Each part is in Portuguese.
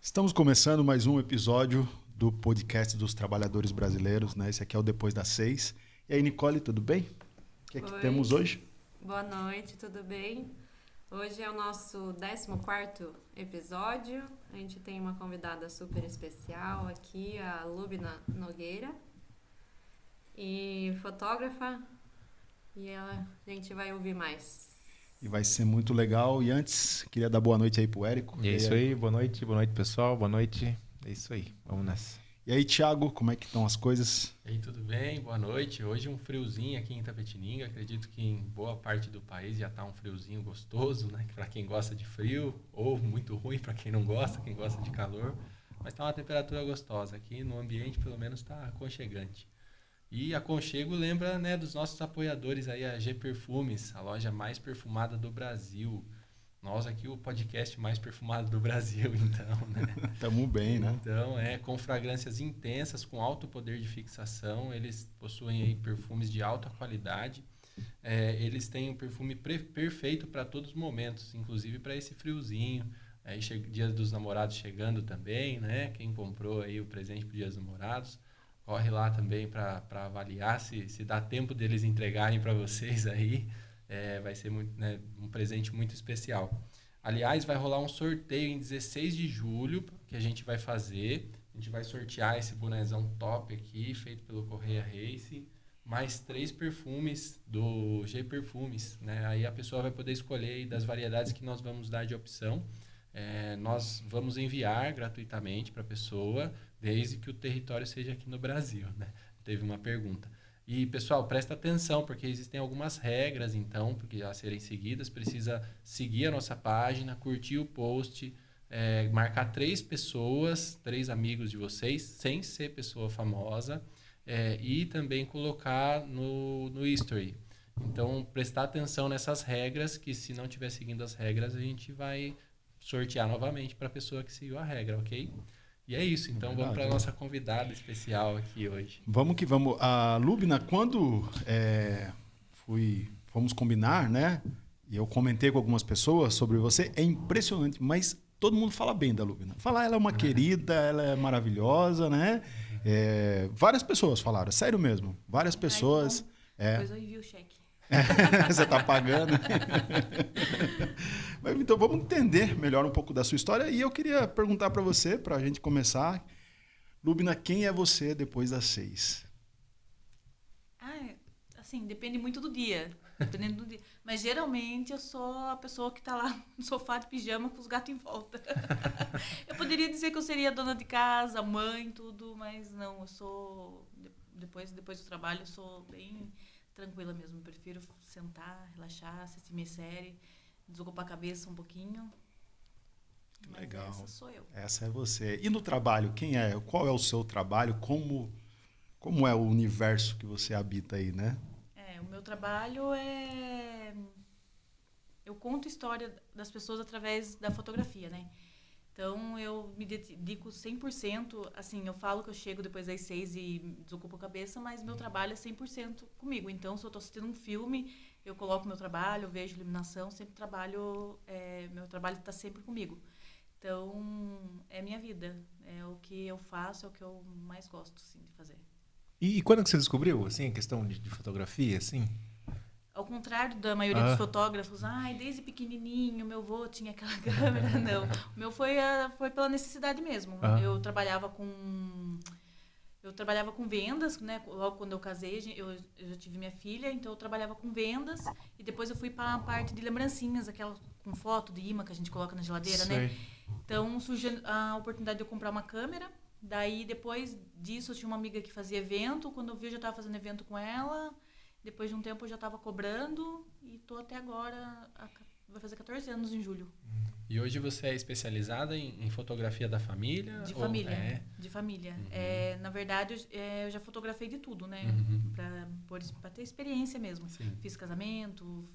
Estamos começando mais um episódio do podcast dos trabalhadores brasileiros, né? Esse aqui é o Depois das 6. E aí, Nicole, tudo bem? O que é que temos hoje? Boa noite, tudo bem? Hoje é o nosso 14º episódio. A gente tem uma convidada super especial aqui, a Lubna Nogueira, e fotógrafa, e a gente vai ouvir mais. E vai ser muito legal. E antes, queria dar boa noite aí pro Érico. E é isso aí, boa noite pessoal, boa noite. É isso aí, vamos nessa. E aí, Thiago, como é que estão as coisas? E aí, tudo bem? Boa noite. Hoje um friozinho aqui em Itapetininga. Acredito que em boa parte do país já está um friozinho gostoso, né? Para quem gosta de frio, ou muito ruim para quem não gosta, quem gosta de calor. Mas está uma temperatura gostosa. Aqui no ambiente, pelo menos, está aconchegante. E aconchego lembra, né, dos nossos apoiadores aí, a G Perfumes, a loja mais perfumada do Brasil. Nós aqui, o podcast mais perfumado do Brasil, então, né? Tamo bem, né? Então, com fragrâncias intensas, com alto poder de fixação. Eles possuem aí perfumes de alta qualidade. Eles têm um perfume perfeito para todos os momentos, inclusive para esse friozinho. Dia dos Namorados chegando também, né? Quem comprou aí o presente para o Dia dos Namorados, corre lá também para avaliar se dá tempo deles entregarem para vocês aí. Vai ser muito, né, um presente muito especial. Aliás, vai rolar um sorteio em 16 de julho que a gente vai fazer. A gente vai sortear esse bonezão top aqui, feito pelo Correia Race, mais 3 perfumes do G Perfumes, né? Aí a pessoa vai poder escolher aí das variedades que nós vamos dar de opção. Nós vamos enviar gratuitamente para a pessoa, desde que o território seja aqui no Brasil, né? Teve uma pergunta. E, pessoal, presta atenção, porque existem algumas regras, então, porque a serem seguidas, precisa seguir a nossa página, curtir o post, marcar 3 pessoas, 3 amigos de vocês, sem ser pessoa famosa, e também colocar no history. Então, prestar atenção nessas regras, que se não estiver seguindo as regras, a gente vai sortear novamente para a pessoa que seguiu a regra, ok? E é isso, então vamos para a nossa convidada especial aqui hoje. Vamos que vamos. A Lubna, quando fomos combinar, né? E eu comentei com algumas pessoas sobre você, é impressionante, mas todo mundo fala bem da Lubna. Fala, ela é uma querida, ela é maravilhosa, né? Várias pessoas falaram, sério mesmo. Várias pessoas. Depois eu envio o cheque. Você está pagando. Mas, então vamos entender melhor um pouco da sua história. E eu queria perguntar para você, para a gente começar, Lubna, quem é você depois das 6? Assim, depende muito do dia. Dependendo do dia. Mas geralmente eu sou a pessoa que está lá no sofá de pijama com os gatos em volta. Eu poderia dizer que eu seria dona de casa, mãe, tudo, mas não, eu sou... Depois do trabalho eu sou bem tranquila mesmo. Eu prefiro sentar, relaxar, assistir minha série, desocupar a cabeça um pouquinho. Mas legal. Essa sou eu. Essa é você. E no trabalho, quem é? Qual é o seu trabalho? Como é o universo que você habita aí, né? O meu trabalho é... Eu conto a história das pessoas através da fotografia, né? Então, eu me dedico 100%, assim, eu falo que eu chego depois das 6 e desocupo a cabeça, mas meu trabalho é 100% comigo. Então, se eu estou assistindo um filme, eu coloco meu trabalho, eu vejo iluminação, sempre trabalho, meu trabalho está sempre comigo. Então, é minha vida, é o que eu faço, é o que eu mais gosto, assim, de fazer. E quando que você descobriu, assim, a questão de fotografia, assim? Ao contrário da maioria dos fotógrafos, desde pequenininho, meu avô tinha aquela câmera. Não, o meu foi pela necessidade mesmo. Eu trabalhava com vendas, né? Logo quando eu casei, eu já tive minha filha, então eu trabalhava com vendas. E depois eu fui para a parte de lembrancinhas, aquela com foto de imã que a gente coloca na geladeira, Sei. né? Então surgiu a oportunidade de eu comprar uma câmera. Daí, depois disso, eu tinha uma amiga que fazia evento. Quando eu vi, eu já estava fazendo evento com ela. Depois de um tempo eu já estava cobrando e estou até agora, vai fazer 14 anos em julho. E hoje você é especializada em fotografia da família? De família. Uhum. Na verdade, eu já fotografei de tudo, né? Para ter experiência mesmo. Sim. Fiz casamento,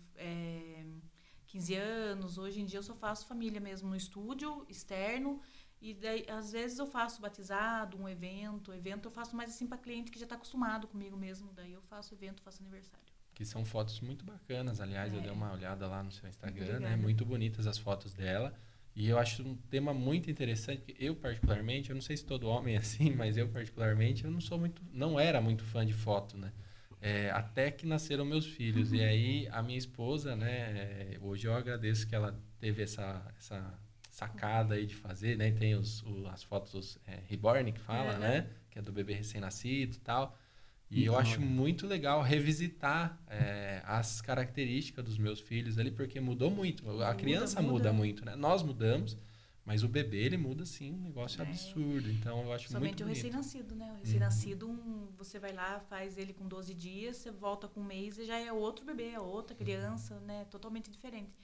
15 anos. Hoje em dia eu só faço família mesmo no estúdio, externo. E daí, às vezes eu faço batizado, um evento eu faço mais assim para cliente que já está acostumado comigo mesmo, daí eu faço evento, faço aniversário. Que são fotos muito bacanas, aliás, eu dei uma olhada lá no seu Instagram, Muito né? Muito bonitas as fotos dela. E eu acho um tema muito interessante, porque eu particularmente, eu não sei se todo homem é assim, mas eu particularmente, eu não era muito fã de foto, né? Até que nasceram meus filhos. E aí a minha esposa, né, hoje eu agradeço que ela teve essa sacada aí de fazer, né? Tem as fotos reborn que fala, né? Que é do bebê recém-nascido e tal. E eu acho muito legal revisitar as características dos meus filhos ali, porque mudou muito. A criança muda muito, né? Nós mudamos, mas o bebê, ele muda, assim, um negócio absurdo. Então, eu acho somente muito bonito. o recém-nascido, né? O recém-nascido, você vai lá, faz ele com 12 dias, você volta com um mês e já é outro bebê, é outra criança, né? Totalmente diferente.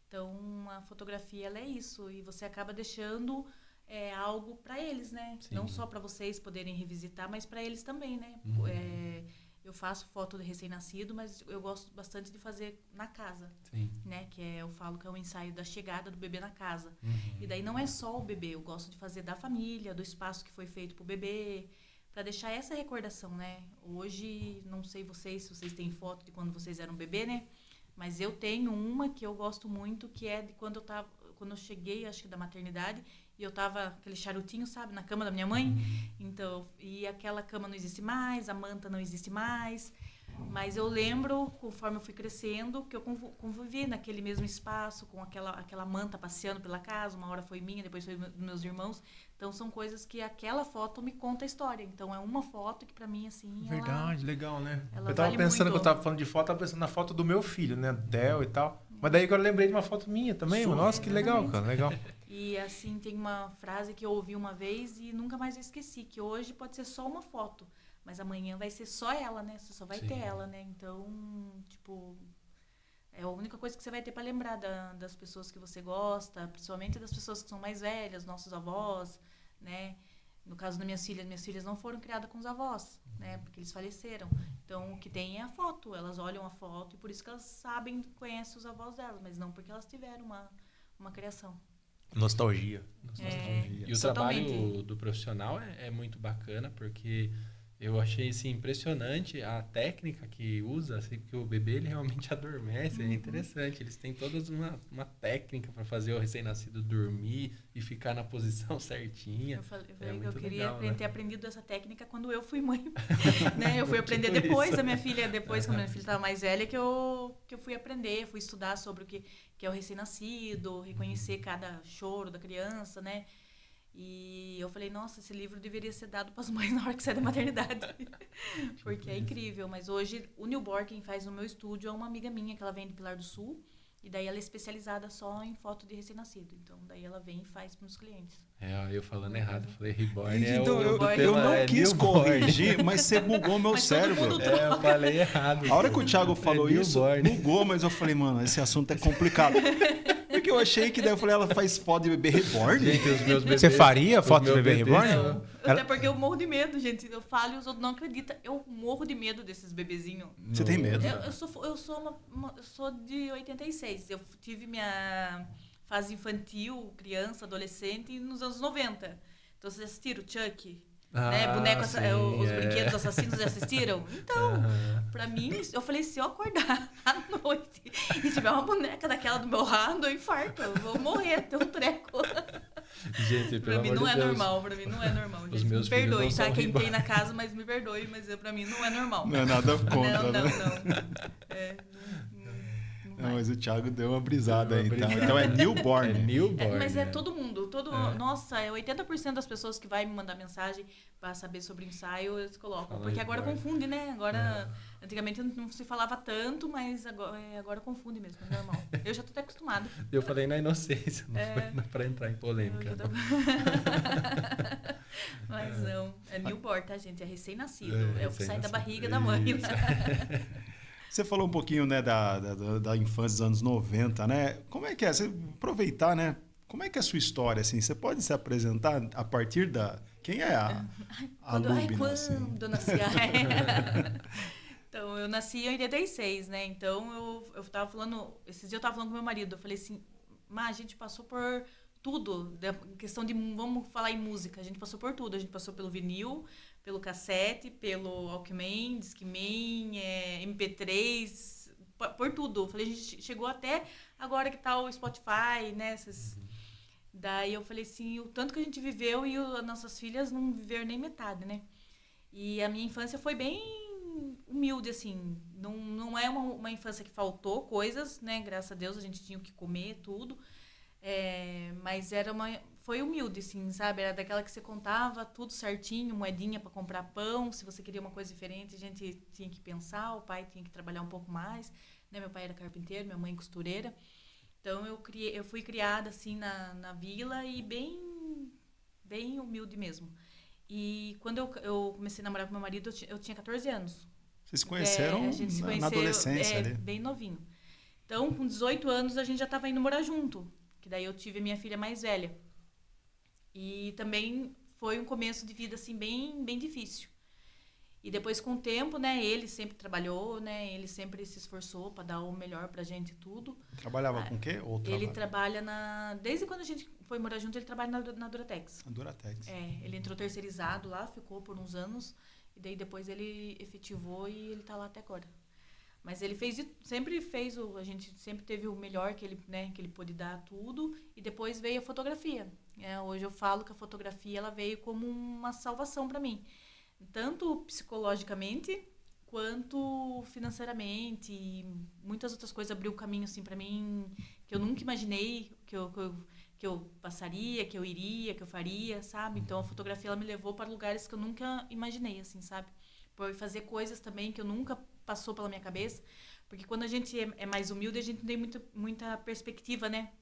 Então, a fotografia, ela é isso. E você acaba deixando algo para eles, né? Sim. Não só para vocês poderem revisitar, mas para eles também, né? Eu faço foto de recém-nascido, mas eu gosto bastante de fazer na casa. Sim. Né? Eu falo que é um ensaio da chegada do bebê na casa. E daí não é só o bebê, eu gosto de fazer da família, do espaço que foi feito pro bebê, para deixar essa recordação, né? Hoje, não sei se vocês têm foto de quando vocês eram bebê, né? Mas eu tenho uma que eu gosto muito, que é de quando eu cheguei, acho que da maternidade, e eu tava aquele charutinho, sabe, na cama da minha mãe. Então, e aquela cama não existe mais, a manta não existe mais. Mas eu lembro, conforme eu fui crescendo, que eu convivi naquele mesmo espaço, com aquela manta passeando pela casa. Uma hora foi minha, depois foi dos meus irmãos. Então, são coisas que aquela foto me conta a história. Então, é uma foto que, pra mim, assim, Verdade, legal, né? ela Eu tava vale pensando, muito. que eu tava falando de foto, tava pensando na foto do meu filho, né? Do Theo e tal. Mas daí agora eu lembrei de uma foto minha também. Nossa, que legal, cara. Legal. E, assim, tem uma frase que eu ouvi uma vez e nunca mais eu esqueci, que hoje pode ser só uma foto, mas amanhã vai ser só ela, né? Você só vai ter ela, né? Então, tipo, é a única coisa que você vai ter para lembrar das pessoas que você gosta, principalmente das pessoas que são mais velhas, nossos avós, né? No caso das minhas filhas não foram criadas com os avós, né? Porque eles faleceram. Então, o que tem é a foto. Elas olham a foto e por isso que elas sabem, conhecem os avós delas, mas não porque elas tiveram uma criação. Nostalgia. E o trabalho do profissional é muito bacana, porque eu achei assim, impressionante a técnica que usa, assim, porque o bebê ele realmente adormece, é interessante. Eles têm toda uma técnica para fazer o recém-nascido dormir e ficar na posição certinha. Eu falei que muito eu queria legal, né? ter aprendido essa técnica quando eu fui mãe. Né? Eu fui aprender depois da minha filha, depois quando minha filha estava mais velha, que eu fui aprender, fui estudar sobre o que é o recém-nascido, reconhecer cada choro da criança, né? E eu falei, nossa, esse livro deveria ser dado para as mães na hora que sai da maternidade. Porque é incrível. Mas hoje, o newborn, quem faz no meu estúdio é uma amiga minha, que ela vem de Pilar do Sul. E daí ela é especializada só em foto de recém-nascido. Então, daí ela vem e faz para os clientes. Eu falando errado, falei reborn. Então, eu não quis corrigir, mas você bugou meu cérebro. Eu falei errado. A hora que o Thiago falou isso, bugou, mas eu falei, mano, esse assunto é complicado. Porque eu achei que daí eu falei, ela faz foto de bebê reborn. Gente, os meus bebês, Você faria foto de bebê reborn? Não. Até porque eu morro de medo, gente. Eu falo e os outros não acreditam. Eu morro de medo desses bebezinhos. Você tem medo? Eu sou de 86. Eu tive minha fase infantil, criança, adolescente, nos anos 90. Então, vocês assistiram Chuck? Né? Boneco, sim, os brinquedos assassinos já assistiram? Então, pra mim, eu falei, se eu acordar à noite e tiver uma boneca daquela do meu lado, eu infarto. Eu vou morrer, ter um treco. Gente, pra mim não é normal, pra mim não é normal. Os Gente, meus me perdoe, filhos tá? não Quem são tem na casa, mas me perdoe, mas pra mim não é normal. Não é nada contra, não. Não, mas o Thiago deu uma brisada aí, então. Então é newborn. É newborn. Mas é todo mundo. Nossa, 80% das pessoas que vai me mandar mensagem para saber sobre ensaio, eles colocam. Porque agora confunde, né? Agora, antigamente não se falava tanto, mas agora confunde mesmo, é normal. Eu já tô até acostumada. Eu falei na inocência, não foi para entrar em polêmica. Mas não, é newborn, tá, gente? É recém-nascido. É o que sai da barriga da mãe. Você falou um pouquinho, né, da infância dos anos 90, né? Como é que é? Você aproveitar, né? Como é que é a sua história, assim? Você pode se apresentar a partir da... Quem é a Lubna, assim? Quando eu nasci... Então, eu nasci em 86, né? Então, eu tava falando... Esses dias eu tava falando com meu marido. Eu falei assim, a gente passou por tudo. Questão de... Vamos falar em música. A gente passou por tudo. A gente passou pelo vinil, pelo cassete, pelo Walkman, Discman, MP3, por tudo. Eu falei, a gente chegou até agora que tá o Spotify, né? Daí eu falei assim, o tanto que a gente viveu e as nossas filhas não viveram nem metade, né? E a minha infância foi bem humilde, assim. Não é uma infância que faltou coisas, né? Graças a Deus a gente tinha o que comer, tudo. Mas foi humilde, assim, sabe? Era daquela que você contava tudo certinho, moedinha para comprar pão. Se você queria uma coisa diferente, a gente tinha que pensar. O pai tinha que trabalhar um pouco mais, né? Meu pai era carpinteiro, minha mãe costureira. Então, eu fui criada, assim, na vila e bem humilde mesmo. E quando eu comecei a namorar com meu marido, eu tinha 14 anos. Vocês se conheceram A gente se conheceu, na adolescência ali? bem novinho. Então, com 18 anos, a gente já estava indo morar junto. Que daí eu tive a minha filha mais velha. E também foi um começo de vida, assim, bem difícil. E depois, com o tempo, né, ele sempre trabalhou, né, ele sempre se esforçou para dar o melhor pra gente tudo. Trabalhava com o quê? Ele trabalha desde quando a gente foi morar junto, ele trabalha na Duratex. Na Duratex. Ele entrou terceirizado lá, ficou por uns anos, e daí depois ele efetivou e ele tá lá até agora. Mas ele sempre fez, a gente sempre teve o melhor que ele pôde dar tudo, e depois veio a fotografia. Hoje eu falo que a fotografia ela veio como uma salvação para mim. Tanto psicologicamente quanto financeiramente, e muitas outras coisas abriu o caminho assim para mim que eu nunca imaginei que eu passaria, que eu iria, que eu faria, sabe? Então a fotografia ela me levou para lugares que eu nunca imaginei, assim, sabe? Por fazer coisas também que eu nunca passou pela minha cabeça, porque quando a gente é mais humilde a gente não tem muita perspectiva, né?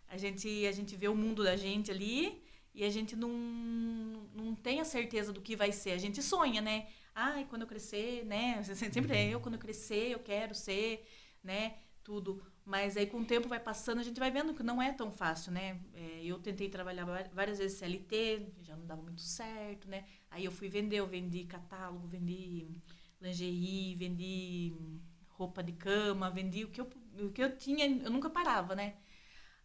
A gente vê o mundo da gente ali. E a gente não tem a certeza do que vai ser. A gente sonha, né? Ai, quando eu crescer, né? Sempre quando eu crescer, eu quero ser, né? Tudo. Mas aí, com o tempo vai passando, a gente vai vendo que não é tão fácil, né? Eu tentei trabalhar várias vezes CLT, já não dava muito certo, né? Aí eu vendi catálogo, vendi lingerie, vendi roupa de cama, vendi o que eu tinha, eu nunca parava, né?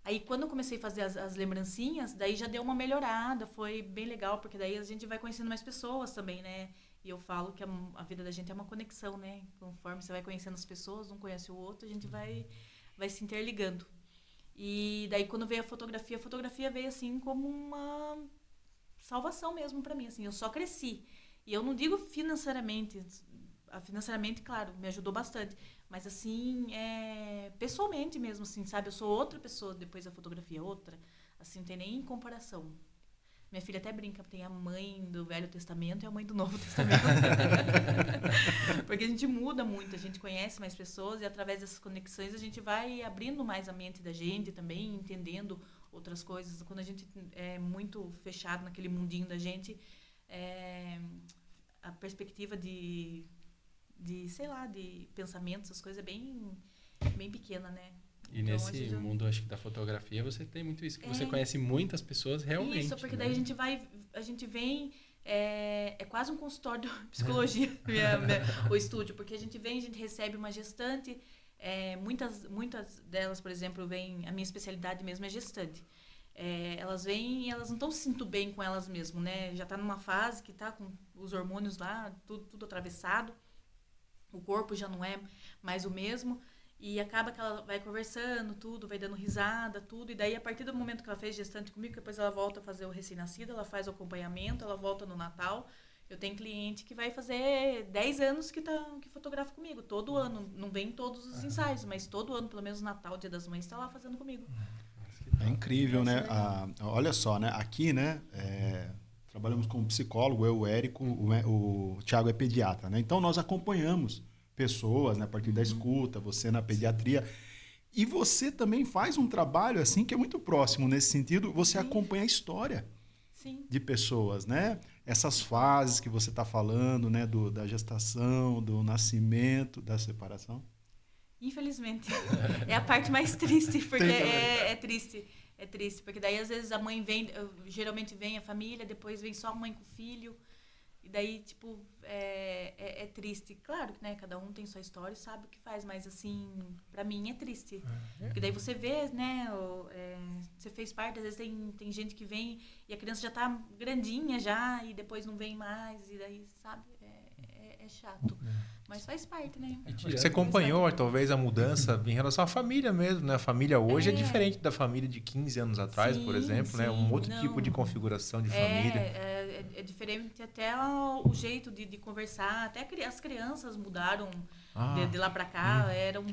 Aí, quando eu comecei a fazer as lembrancinhas, daí já deu uma melhorada, foi bem legal, porque daí a gente vai conhecendo mais pessoas também, né? E eu falo que a vida da gente é uma conexão, né? Conforme você vai conhecendo as pessoas, um conhece o outro, a gente vai se interligando. E daí, quando veio a fotografia veio, assim, como uma salvação mesmo pra mim, assim. Eu só cresci. E eu não digo financeiramente, claro, me ajudou bastante. Mas, assim, pessoalmente mesmo, assim, sabe? Eu sou outra pessoa depois da fotografia, outra. Assim, não tem nem comparação. Minha filha até brinca, tem a mãe do Velho Testamento e a mãe do Novo Testamento. Porque a gente muda muito, a gente conhece mais pessoas e através dessas conexões a gente vai abrindo mais a mente da gente também, entendendo outras coisas. Quando a gente é muito fechado naquele mundinho da gente, a perspectiva de sei lá, de pensamentos, essas coisas é bem pequena, né? E então, nesse mundo, acho que da fotografia, você tem muito isso, que você conhece muitas pessoas realmente. Isso, porque né? daí a gente vem, é quase um consultório de psicologia, o estúdio, porque a gente recebe uma gestante, muitas delas, por exemplo, a minha especialidade mesmo é gestante. Elas vêm e elas não estão se sentindo bem com elas mesmas, né? Já está numa fase que está com os hormônios lá, tudo atravessado. O corpo já não é mais o mesmo. E acaba que ela vai conversando, tudo, vai dando risada, tudo. E daí, a partir do momento que ela fez gestante comigo, depois ela volta a fazer o recém-nascido, ela faz o acompanhamento, ela volta no Natal. Eu tenho cliente que vai fazer 10 anos que fotografa comigo. Todo ano. Não vem todos os ensaios, mas todo ano, pelo menos Natal, Dia das Mães, está lá fazendo comigo. É incrível, né? Olha só, né? Aqui, né? Trabalhamos com um psicólogo, eu, o Érico, o Thiago é pediatra, né? Então, nós acompanhamos pessoas, né, a partir da escuta, você na pediatria. E você também faz um trabalho assim que é muito próximo nesse sentido, você acompanha a história de pessoas, né? Essas fases que você está falando, né, da gestação, do nascimento, da separação. Infelizmente. É a parte mais triste, porque é triste. É triste, porque daí às vezes a mãe geralmente vem a família, depois vem só a mãe com o filho. E daí, tipo, é triste. Claro que, né, cada um tem sua história e sabe o que faz, mas, assim, pra mim é triste. Porque daí você vê, né, você fez parte, às vezes tem gente que vem e a criança já tá grandinha já e depois não vem mais, e daí, sabe, é chato. Mas faz parte, né? Você acompanhou, talvez, a mudança em relação à família mesmo, né? A família hoje é diferente da família de 15 anos atrás, por exemplo, né? Um outro tipo de configuração de família. É diferente até o jeito de conversar. Até as crianças mudaram de lá pra cá. Era um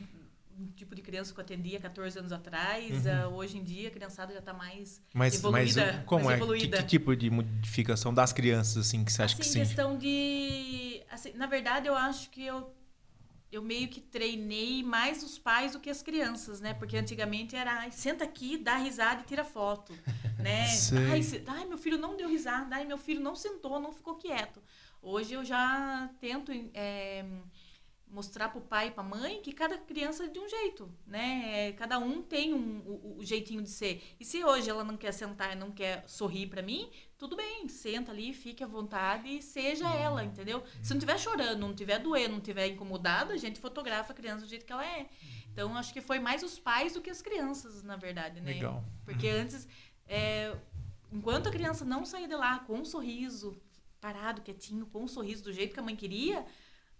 tipo de criança que eu atendia 14 anos atrás. Hoje em dia, a criançada já está mais evoluída, mas como mais é? evoluída. Que tipo de modificação das crianças, assim, que você acha que sim? Questão de... Assim, na verdade, eu acho que eu meio que treinei mais os pais do que as crianças, né? Porque antigamente era, senta aqui, dá risada e tira foto, né? Ai, meu filho não deu risada, ai, meu filho não sentou, não ficou quieto. Hoje eu já tento mostrar para o pai e para a mãe que cada criança é de um jeito, né? Cada um tem o jeitinho de ser. E se hoje ela não quer sentar e não quer sorrir para mim, tudo bem, senta ali, fique à vontade e seja ela, entendeu? Se não estiver chorando, não estiver doendo, não estiver incomodada, a gente fotografa a criança do jeito que ela é. Então, acho que foi mais os pais do que as crianças, na verdade, né? Legal. Porque antes, enquanto a criança não saía de lá com um sorriso, parado, quietinho, com um sorriso do jeito que a mãe queria...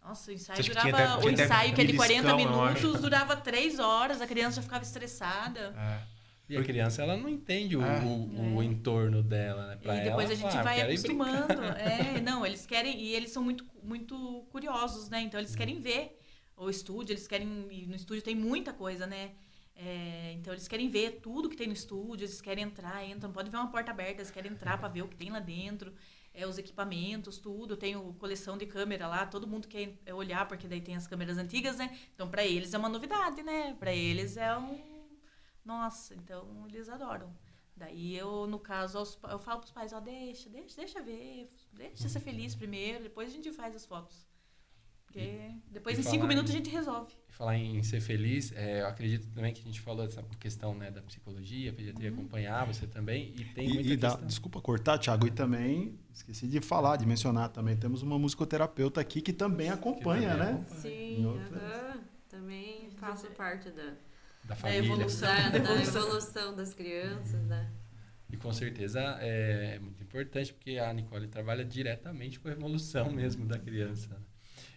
Nossa, o ensaio durava... O ensaio, que é de 40 minutos, durava 3 horas, a criança já ficava estressada. E a criança, ela não entende o entorno dela, né? Pra e depois ela, a gente vai acostumando. Não, eles querem... E eles são muito, muito curiosos, né? Então, eles querem ver o estúdio, eles querem... E no estúdio tem muita coisa, né? Então, eles querem ver tudo que tem no estúdio, eles querem entram, pode ver uma porta aberta, eles querem entrar para ver o que tem lá dentro. Os equipamentos, tudo. Eu tenho coleção de câmera lá, todo mundo quer olhar, porque daí tem as câmeras antigas, né? Então, para eles é uma novidade, né? Para eles é Nossa, então eles adoram. Daí eu, no caso, eu falo pros pais, deixa ver, deixa ser feliz primeiro, depois a gente faz as fotos. Porque depois em 5 minutos a gente resolve. Falar em ser feliz, eu acredito também que a gente falou dessa questão, né, da psicologia, a pediatria acompanhar você também, e tem muita questão... Desculpa cortar, Thiago, e também esqueci de falar, de mencionar também, temos uma musicoterapeuta aqui que também acompanha, né? Sim, também faço parte da família. Da evolução das crianças, né? E com certeza é muito importante, porque a Nicole trabalha diretamente com a evolução mesmo da criança, né?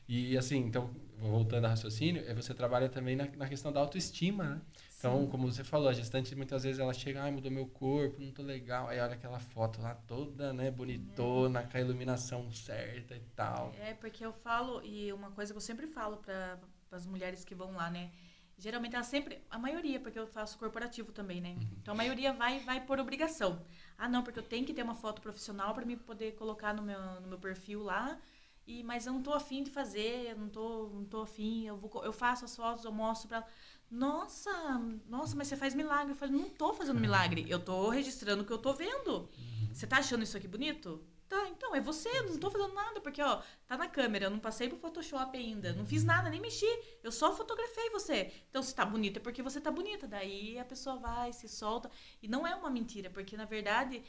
E assim, então, voltando ao raciocínio, você trabalha também na questão da autoestima, né? Então, como você falou, a gestante muitas vezes ela chega, mudou meu corpo, não tô legal, aí olha aquela foto lá toda, né, bonitona, com a iluminação certa e tal. Porque eu falo, e uma coisa que eu sempre falo para as mulheres que vão lá, né? Geralmente ela sempre, a maioria, porque eu faço corporativo também, né? Então a maioria vai por obrigação. Não, porque eu tenho que ter uma foto profissional para me poder colocar no meu perfil lá. Mas eu não tô afim de fazer, eu não tô afim, eu faço as fotos, eu mostro pra ela. Nossa, mas você faz milagre. Eu falei, não tô fazendo milagre, eu tô registrando o que eu tô vendo. Você tá achando isso aqui bonito? Tá, então, é você, não tô fazendo nada, porque, tá na câmera, eu não passei pro Photoshop ainda, não fiz nada, nem mexi, eu só fotografei você. Então, se tá bonita, é porque você tá bonita. Daí a pessoa vai, se solta. E não é uma mentira, porque, na verdade,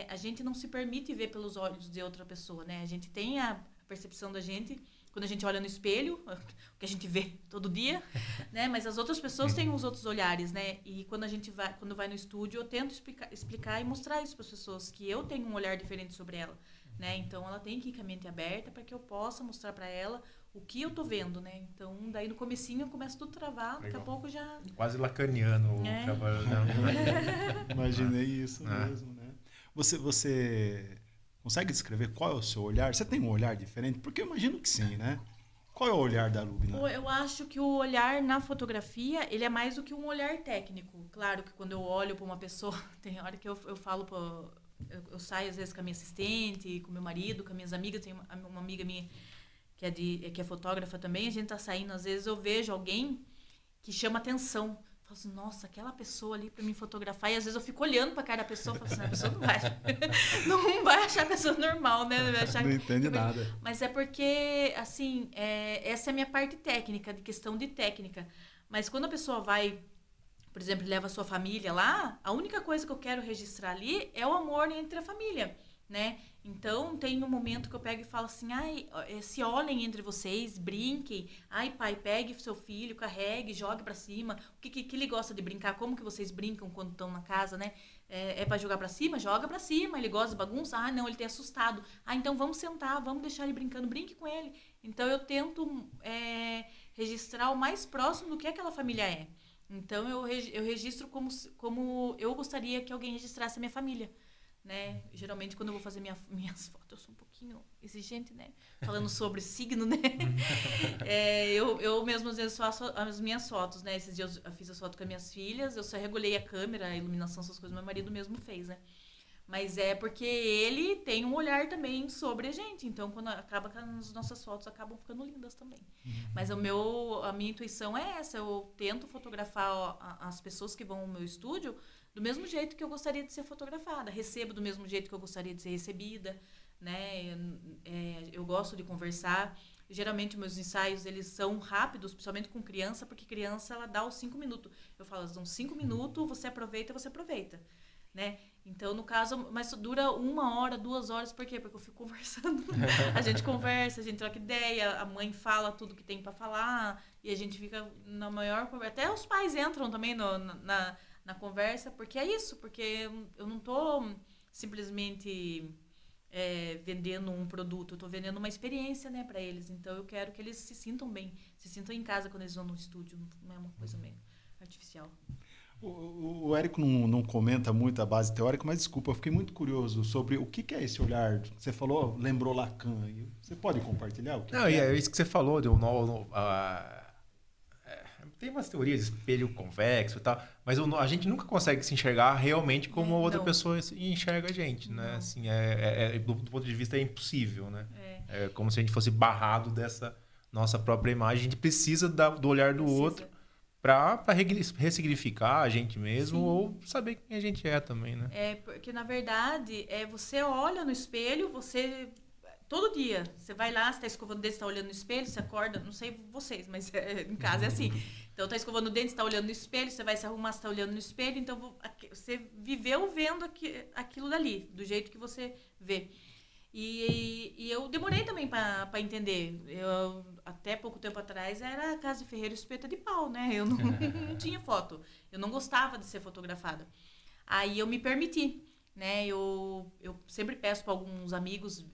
a gente não se permite ver pelos olhos de outra pessoa, né? A gente tem a percepção da gente, quando a gente olha no espelho, o que a gente vê todo dia, né? Mas as outras pessoas têm os outros olhares, né? E quando vai no estúdio, eu tento explicar e mostrar isso para as pessoas, que eu tenho um olhar diferente sobre ela, né? Então, ela tem que ir com a mente aberta para que eu possa mostrar para ela o que eu tô vendo, né? Então, daí no comecinho eu começo tudo travado, daqui a pouco já... Quase lacaniano o trabalho dela. Imaginei isso mesmo, né? Você consegue descrever qual é o seu olhar? Você tem um olhar diferente? Porque eu imagino que sim, né? Qual é o olhar da Lubna? Eu acho que o olhar na fotografia, ele é mais do que um olhar técnico. Claro que quando eu olho para uma pessoa, tem hora que eu falo... Eu saio às vezes com a minha assistente, com meu marido, com as minhas amigas. Tem uma amiga minha que é fotógrafa também. A gente tá saindo, às vezes eu vejo alguém que chama atenção. Eu falo assim, nossa, aquela pessoa ali para mim fotografar. E às vezes eu fico olhando para a cara da pessoa e falo assim, a pessoa não vai achar a pessoa normal, né? Vai achar não entende nada. Mas é porque, assim, essa é a minha parte técnica, de questão de técnica. Mas quando a pessoa vai, por exemplo, leva a sua família lá, a única coisa que eu quero registrar ali é o amor entre a família, né? Então, tem um momento que eu pego e falo assim, ai, se olhem entre vocês, brinquem. Ai, pai, pegue seu filho, carregue, jogue pra cima. O que ele gosta de brincar? Como que vocês brincam quando estão na casa, né? É pra jogar pra cima? Joga pra cima. Ele gosta de bagunça? Ah, não, ele tem assustado. Ah, então vamos sentar, vamos deixar ele brincando, brinque com ele. Então, eu tento registrar o mais próximo do que aquela família é. Então, eu registro como eu gostaria que alguém registrasse a minha família. Né? Geralmente, quando eu vou fazer minhas fotos, eu sou um pouquinho exigente, né? Falando sobre signo, né? Eu mesmo, às vezes, faço as minhas fotos, né? Esses dias eu fiz as fotos com as minhas filhas, eu só regulei a câmera, a iluminação, essas coisas, meu marido mesmo fez, né? Mas é porque ele tem um olhar também sobre a gente. Então, quando acaba que as nossas fotos acabam ficando lindas também. Mas a minha intuição é essa. Eu tento fotografar as pessoas que vão ao meu estúdio do mesmo jeito que eu gostaria de ser fotografada. Recebo do mesmo jeito que eu gostaria de ser recebida, né? Eu gosto de conversar. Geralmente, meus ensaios, eles são rápidos, principalmente com criança, porque criança, ela dá os 5 minutos. Eu falo, elas dão 5 minutos, você aproveita, né? Então, no caso, mas dura 1 hora, 2 horas, por quê? Porque eu fico conversando. A gente conversa, a gente troca ideia, a mãe fala tudo que tem pra falar, e a gente fica na maior conversa. Até os pais entram também na conversa, porque é isso, porque eu não tô simplesmente vendendo um produto, eu tô vendendo uma experiência, né, pra eles. Então, eu quero que eles se sintam bem, se sintam em casa quando eles vão no estúdio, não é uma coisa meio artificial. O Érico não comenta muito a base teórica, mas desculpa, eu fiquei muito curioso sobre o que é esse olhar. Você falou, lembrou Lacan. Você pode compartilhar o que Não, é? e é isso que você falou, tem umas teorias de espelho convexo e tal, mas a gente nunca consegue se enxergar realmente como a outra pessoa enxerga a gente, né? Não. Assim, do ponto de vista é impossível, né? É como se a gente fosse barrado dessa nossa própria imagem. A gente precisa do olhar do outro para ressignificar a gente mesmo. Sim. Ou saber quem a gente é também, né? Porque, na verdade, você olha no espelho, todo dia, você vai lá, você tá escovando o dente, você tá olhando no espelho, você acorda, não sei vocês, mas em casa é assim. Então, tá escovando o dente, você tá olhando no espelho, você vai se arrumar, você tá olhando no espelho, então você viveu vendo aquilo dali, do jeito que você vê. E eu demorei também para entender. Eu, até pouco tempo atrás, era Casa de Ferreiro Espeta de Pau, né? Eu não tinha foto, eu não gostava de ser fotografada. Aí eu me permiti. Né, eu sempre peço para alguns amigos,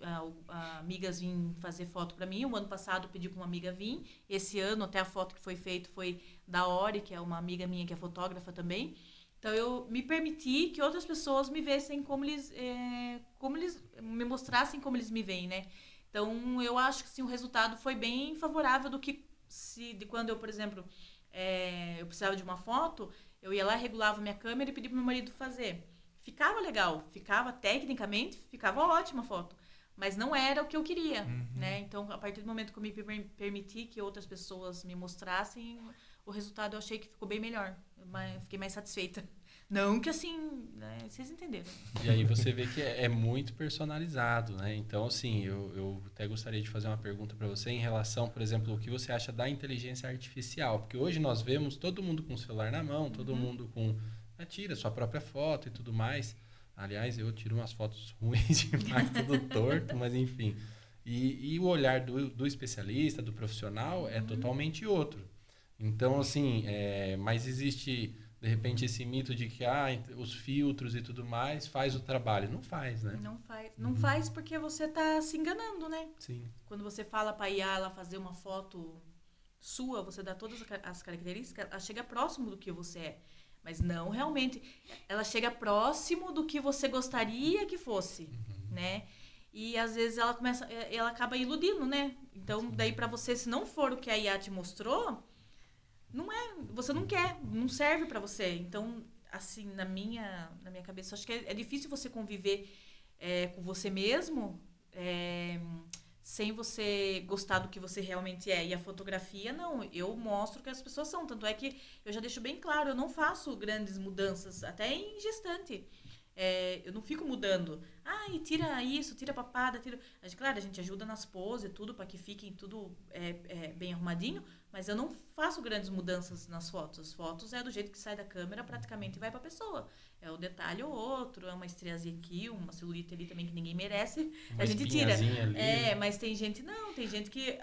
amigas virem fazer foto para mim. O ano passado eu pedi para uma amiga vir. Esse ano até a foto que foi feita foi da Ori, que é uma amiga minha que é fotógrafa também. Então eu me permiti que outras pessoas me vissem como eles me mostrassem como eles me veem, né? Então eu acho que sim, o resultado foi bem favorável do que de quando eu, por exemplo, eu precisava de uma foto, eu ia lá, regulava minha câmera e pedia para meu marido fazer. Ficava legal, tecnicamente, ficava ótima a foto, mas não era o que eu queria, né? Então, a partir do momento que eu me permiti que outras pessoas me mostrassem, o resultado eu achei que ficou bem melhor, fiquei mais satisfeita. Não que assim, né? Vocês entenderam. E aí você vê que é muito personalizado, né? Então, assim, eu até gostaria de fazer uma pergunta para você em relação, por exemplo, o que você acha da inteligência artificial, porque hoje nós vemos todo mundo com o celular na mão, todo mundo tira sua própria foto e tudo mais. Aliás, eu tiro umas fotos ruins demais, tudo torto, mas enfim. E o olhar do especialista, do profissional, é totalmente outro. Então, assim, mas existe, de repente, esse mito de que os filtros e tudo mais faz o trabalho. Não faz, né? Não faz. Não faz porque você está se enganando, né? Sim. Quando você fala para a IA ela fazer uma foto sua, você dá todas as características, ela chega próximo do que você é. Mas não realmente. Ela chega próximo do que você gostaria que fosse, né? E às vezes ela acaba iludindo, né? Então, daí para você, se não for o que a IA te mostrou, você não quer, não serve para você. Então, assim, na minha cabeça, acho que é difícil você conviver com você mesmo, sem você gostar do que você realmente é. E a fotografia, não. Eu mostro o que as pessoas são. Tanto é que eu já deixo bem claro, eu não faço grandes mudanças, até em gestante. Eu não fico mudando. E tira isso, tira a papada, tira... Claro, a gente ajuda nas poses e tudo, para que fiquem tudo bem arrumadinho, mas eu não faço grandes mudanças nas fotos. As fotos é do jeito que sai da câmera, praticamente vai para a pessoa. É o detalhe ou outro, é uma estriazinha aqui, uma celulite ali também que ninguém merece, a gente tira. Ali. Mas tem gente que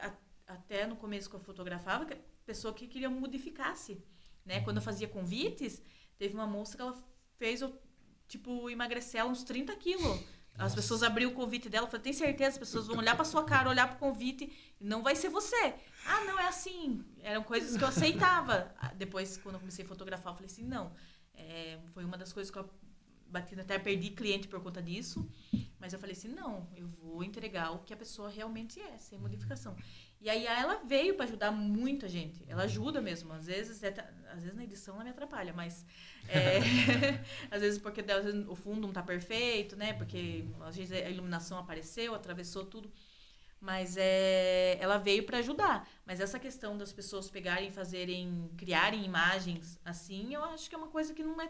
até no começo que eu fotografava, pessoa que queria modificasse, né? Quando eu fazia convites, teve uma moça que ela fez emagrecer ela uns 30 quilos. As pessoas abriram o convite dela, eu falei, tem certeza? As pessoas vão olhar pra sua cara, olhar pro convite, e não vai ser você. Não é assim. Eram coisas que eu aceitava. Depois, quando eu comecei a fotografar, eu falei assim, não. Foi uma das coisas que eu bati, até perdi cliente por conta disso. Mas eu falei assim, não, eu vou entregar o que a pessoa realmente é, sem modificação. E aí ela veio para ajudar muita gente. Ela ajuda mesmo. Às vezes na edição ela me atrapalha, mas às vezes porque o fundo não tá perfeito, né? Porque às vezes a iluminação apareceu, atravessou tudo. Mas ela veio para ajudar. Mas essa questão das pessoas criarem imagens assim, eu acho que é uma coisa que não é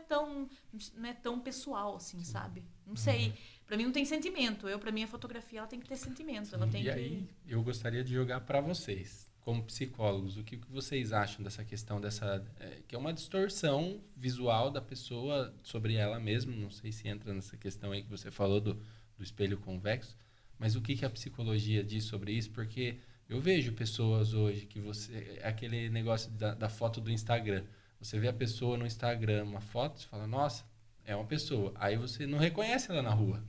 tão pessoal assim, sabe? Não sei. Para mim não tem sentimento. Para mim a fotografia ela tem que ter sentimento. Ela tem aí eu gostaria de jogar para vocês, como psicólogos, o que vocês acham dessa questão que é uma distorção visual da pessoa sobre ela mesma. Não sei se entra nessa questão aí que você falou do espelho convexo. Mas o que a psicologia diz sobre isso? Porque eu vejo pessoas hoje que aquele negócio da foto do Instagram. Você vê a pessoa no Instagram, uma foto, você fala, nossa, é uma pessoa. Aí você não reconhece ela na rua.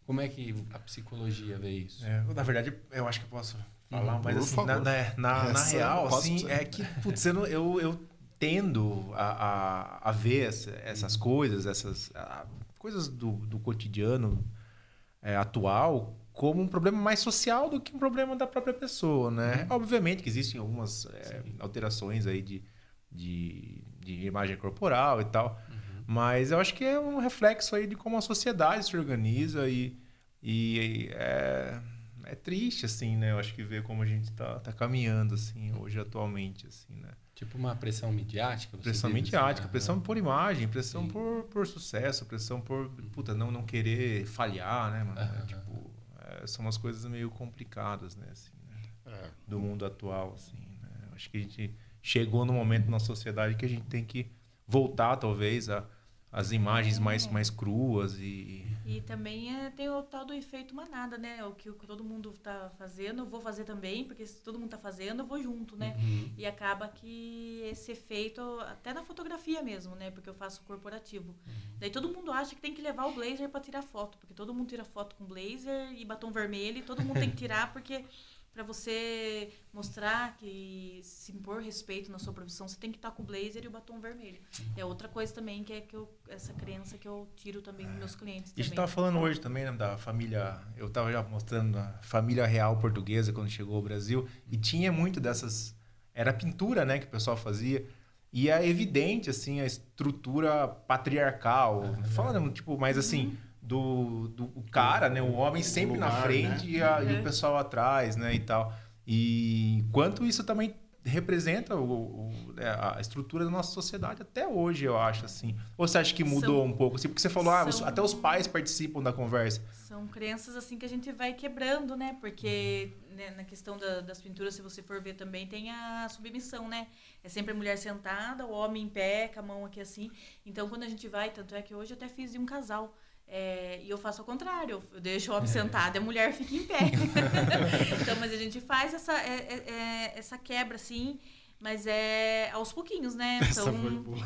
Como é que a psicologia vê isso? Na verdade, eu acho que eu posso falar, mas assim, na real, assim, é que, putz, eu tendo a ver essas coisas, essas coisas do cotidiano atual, como um problema mais social do que um problema da própria pessoa, né? Obviamente que existem algumas alterações aí de imagem corporal e tal, mas eu acho que é um reflexo aí de como a sociedade se organiza e é triste, assim, né? Eu acho que ver como a gente tá caminhando, assim, hoje, atualmente, assim, né? Tipo uma pressão midiática? Pressão midiática, pressão por imagem, pressão por sucesso, pressão por, não querer falhar, né, mano? São umas coisas meio complicadas, né, assim, né? Do mundo atual, assim, né? Acho que a gente chegou no momento na sociedade que a gente tem que voltar, talvez, às imagens mais cruas E também tem o tal do efeito manada, né? O que todo mundo tá fazendo, eu vou fazer também, porque se todo mundo tá fazendo, eu vou junto, né? E acaba que esse efeito, até na fotografia mesmo, né? Porque eu faço corporativo. Daí todo mundo acha que tem que levar o blazer para tirar foto, porque todo mundo tira foto com blazer e batom vermelho, e todo mundo tem que tirar porque... Para você mostrar que se impor respeito na sua profissão, você tem que estar com o blazer e o batom vermelho. É outra coisa também que essa crença que eu tiro também dos meus clientes. A gente estava falando hoje também, né, da família... Eu estava já mostrando a família real portuguesa quando chegou ao Brasil. E tinha muito dessas... Era pintura, né, que o pessoal fazia. E é evidente, assim, a estrutura patriarcal. Falando, mas assim... Do cara, né? O homem sempre lugar, na frente, né? E o pessoal atrás, né? E tal. E quanto isso também representa a estrutura da nossa sociedade até hoje, eu acho, assim. Ou você acha que mudou um pouco? Assim, porque você falou, até os pais participam da conversa. São crenças, assim, que a gente vai quebrando, né? Porque né, na questão das pinturas, se você for ver também, tem a submissão, né? É sempre a mulher sentada, o homem em pé, com a mão aqui assim. Então, quando a gente vai, tanto é que hoje eu até fiz de um casal. E eu faço ao contrário, eu deixo o homem sentado e a mulher fica em pé. Então, mas a gente faz essa quebra, assim, mas é aos pouquinhos, né? Essa foi boa.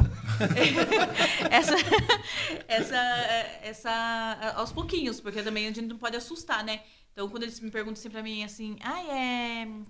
essa aos pouquinhos, porque também a gente não pode assustar, né? Então, quando eles me perguntam sempre pra mim, assim,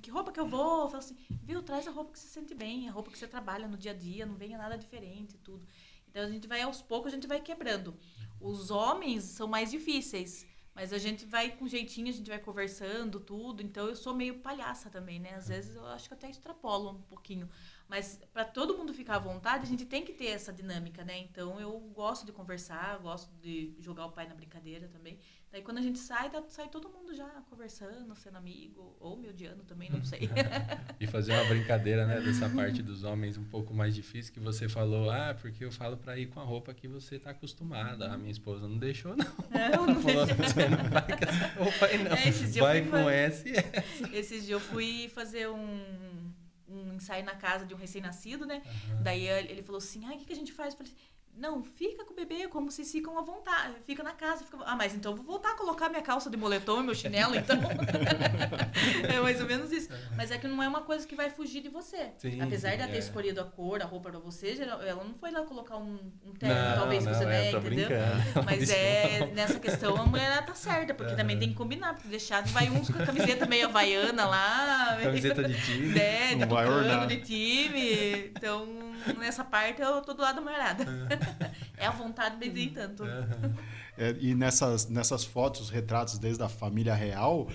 que roupa que eu vou? Eu falo assim, viu, traz a roupa que você sente bem, a roupa que você trabalha no dia a dia, não venha nada diferente e tudo. Então, a gente vai aos poucos, a gente vai quebrando. Os homens são mais difíceis, mas a gente vai com jeitinho, a gente vai conversando, tudo. Então, eu sou meio palhaça também, né? Às vezes, eu acho que até extrapolo um pouquinho. Mas para todo mundo ficar à vontade, a gente tem que ter essa dinâmica, né? Então eu gosto de conversar, gosto de jogar o pai na brincadeira também. Daí quando a gente sai todo mundo já conversando, sendo amigo, ou me odiando também, não sei. E fazer uma brincadeira, né, dessa parte dos homens um pouco mais difícil, que você falou, porque eu falo pra ir com a roupa que você tá acostumada. A minha esposa não deixou, não. Não falou, você não vai com essa roupa aí, não. Vai com essa e essa. Esses dias eu fui fazer um ensaio na casa de um recém-nascido, né? Daí ele falou assim, o que a gente faz? Eu falei assim, não, fica com o bebê, como vocês ficam à vontade. Fica na casa. Mas então eu vou voltar a colocar minha calça de moletom e meu chinelo, então. É mais ou menos isso. Mas é que não é uma coisa que vai fugir de você. Sim, apesar de ela ter escolhido a cor, a roupa pra você, ela não foi lá colocar um terno, talvez, que você der, entendeu? Brincando. Mas nessa questão, a mulher ela tá certa, porque também tem que combinar, porque deixar vai uns com a camiseta meio havaiana lá. Camiseta de time. Não vai ornar. De time. Então, nessa parte eu tô do lado da mulherada. É a vontade, mas nem tanto. E nessas fotos, retratos desde a família real,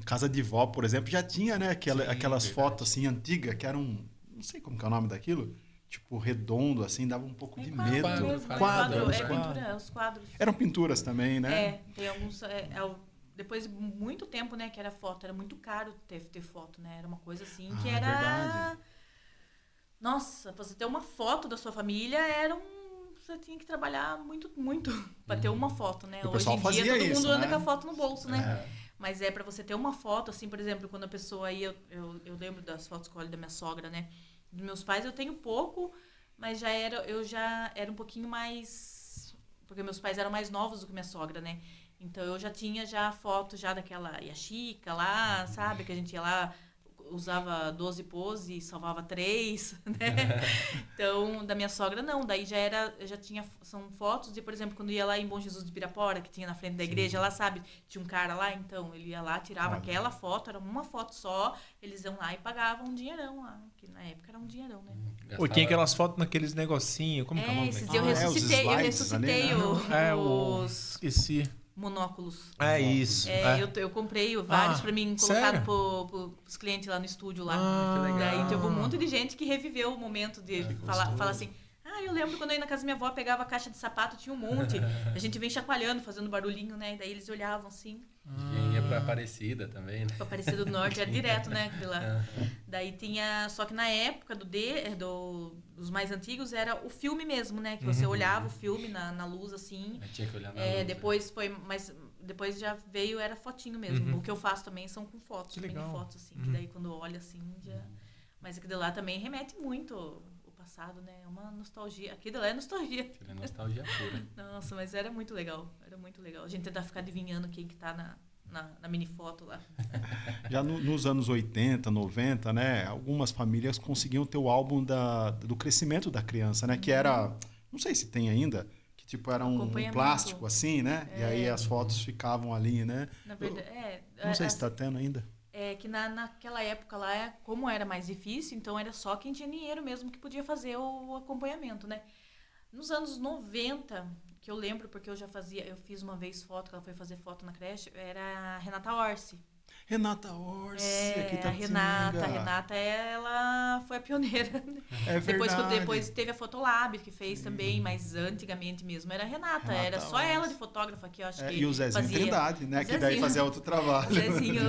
casa de vó, por exemplo, já tinha, né, aquelas fotos assim antigas que eram, não sei como que é o nome daquilo, tipo redondo, assim, dava um pouco de medo. Os quadros. Eram pinturas também, né? Tem alguns. Depois de muito tempo, né, que era foto, era muito caro ter foto, né? Era uma coisa assim que era. Verdade. Nossa, pra você ter uma foto da sua família você tinha que trabalhar muito, muito pra ter uma foto, né? O pessoal Hoje em dia fazia todo isso, mundo anda né? com a foto no bolso, né? Mas pra você ter uma foto, assim, por exemplo, quando a pessoa aí, eu lembro das fotos que eu olho da minha sogra, né? Dos meus pais eu tenho pouco, mas eu já era um pouquinho mais... Porque meus pais eram mais novos do que minha sogra, né? Então eu já tinha foto daquela Yashica lá, sabe? Que a gente ia lá... usava 12 poses e salvava 3, né? Então, da minha sogra, não. Daí já tinha, são fotos de, por exemplo, quando ia lá em Bom Jesus de Pirapora, que tinha na frente da igreja, lá, sabe? Tinha um cara lá, então, ele ia lá, tirava aquela foto, era uma foto só, eles iam lá e pagavam um dinheirão lá, que na época era um dinheirão, né? Pô, tinha aquelas fotos naqueles negocinhos, como que é o nome? Esses dias eu ressuscitei os... Esqueci. Monóculos. É isso. Eu comprei vários pra mim colocar pros clientes lá no estúdio lá. Que legal. Daí teve um monte de gente que reviveu o momento de falar assim, eu lembro quando eu ia na casa da minha avó, pegava a caixa de sapato, tinha um monte. A gente vem chacoalhando, fazendo barulhinho, né? Daí eles olhavam assim. Quem ia pra Aparecida também, né? Pra Aparecida do Norte, era direto, né? De lá. Daí tinha... Só que na época dos mais antigos, era o filme mesmo, né? Que você olhava o filme na luz, assim. Tinha que olhar na luz. Depois foi... Mas depois já veio, era fotinho mesmo. O que eu faço também são com fotos. Que legal. Mini fotos, assim. Que daí quando olha, assim, já... Mas aquilo lá também remete muito... passado, né? É uma nostalgia. Aquilo lá é nostalgia. Aquilo é nostalgia pura. Nossa, mas era muito legal. Era muito legal. A gente tentar ficar adivinhando quem que tá na mini foto lá. Já nos anos 80, 90, né? Algumas famílias conseguiam ter o álbum do crescimento da criança, né? Que era... Não sei se tem ainda. Que tipo era um plástico assim, né? E aí as fotos ficavam ali, né? Na verdade, não sei se está tendo ainda. É que naquela época lá, como era mais difícil, então era só quem tinha dinheiro mesmo que podia fazer o acompanhamento, né? Nos anos 90, que eu lembro, porque eu fiz uma vez foto, que ela foi fazer foto na creche, era a Renata Orsi. Renata Orsi, aqui tá a Renata, ela foi a pioneira. É verdade. Depois teve a Fotolab, que fez também, mas antigamente mesmo era a Renata era só ela de fotógrafa que eu acho que e o Zezinho fazia. Trindade, né? Que daí fazia outro trabalho. O Zezinho,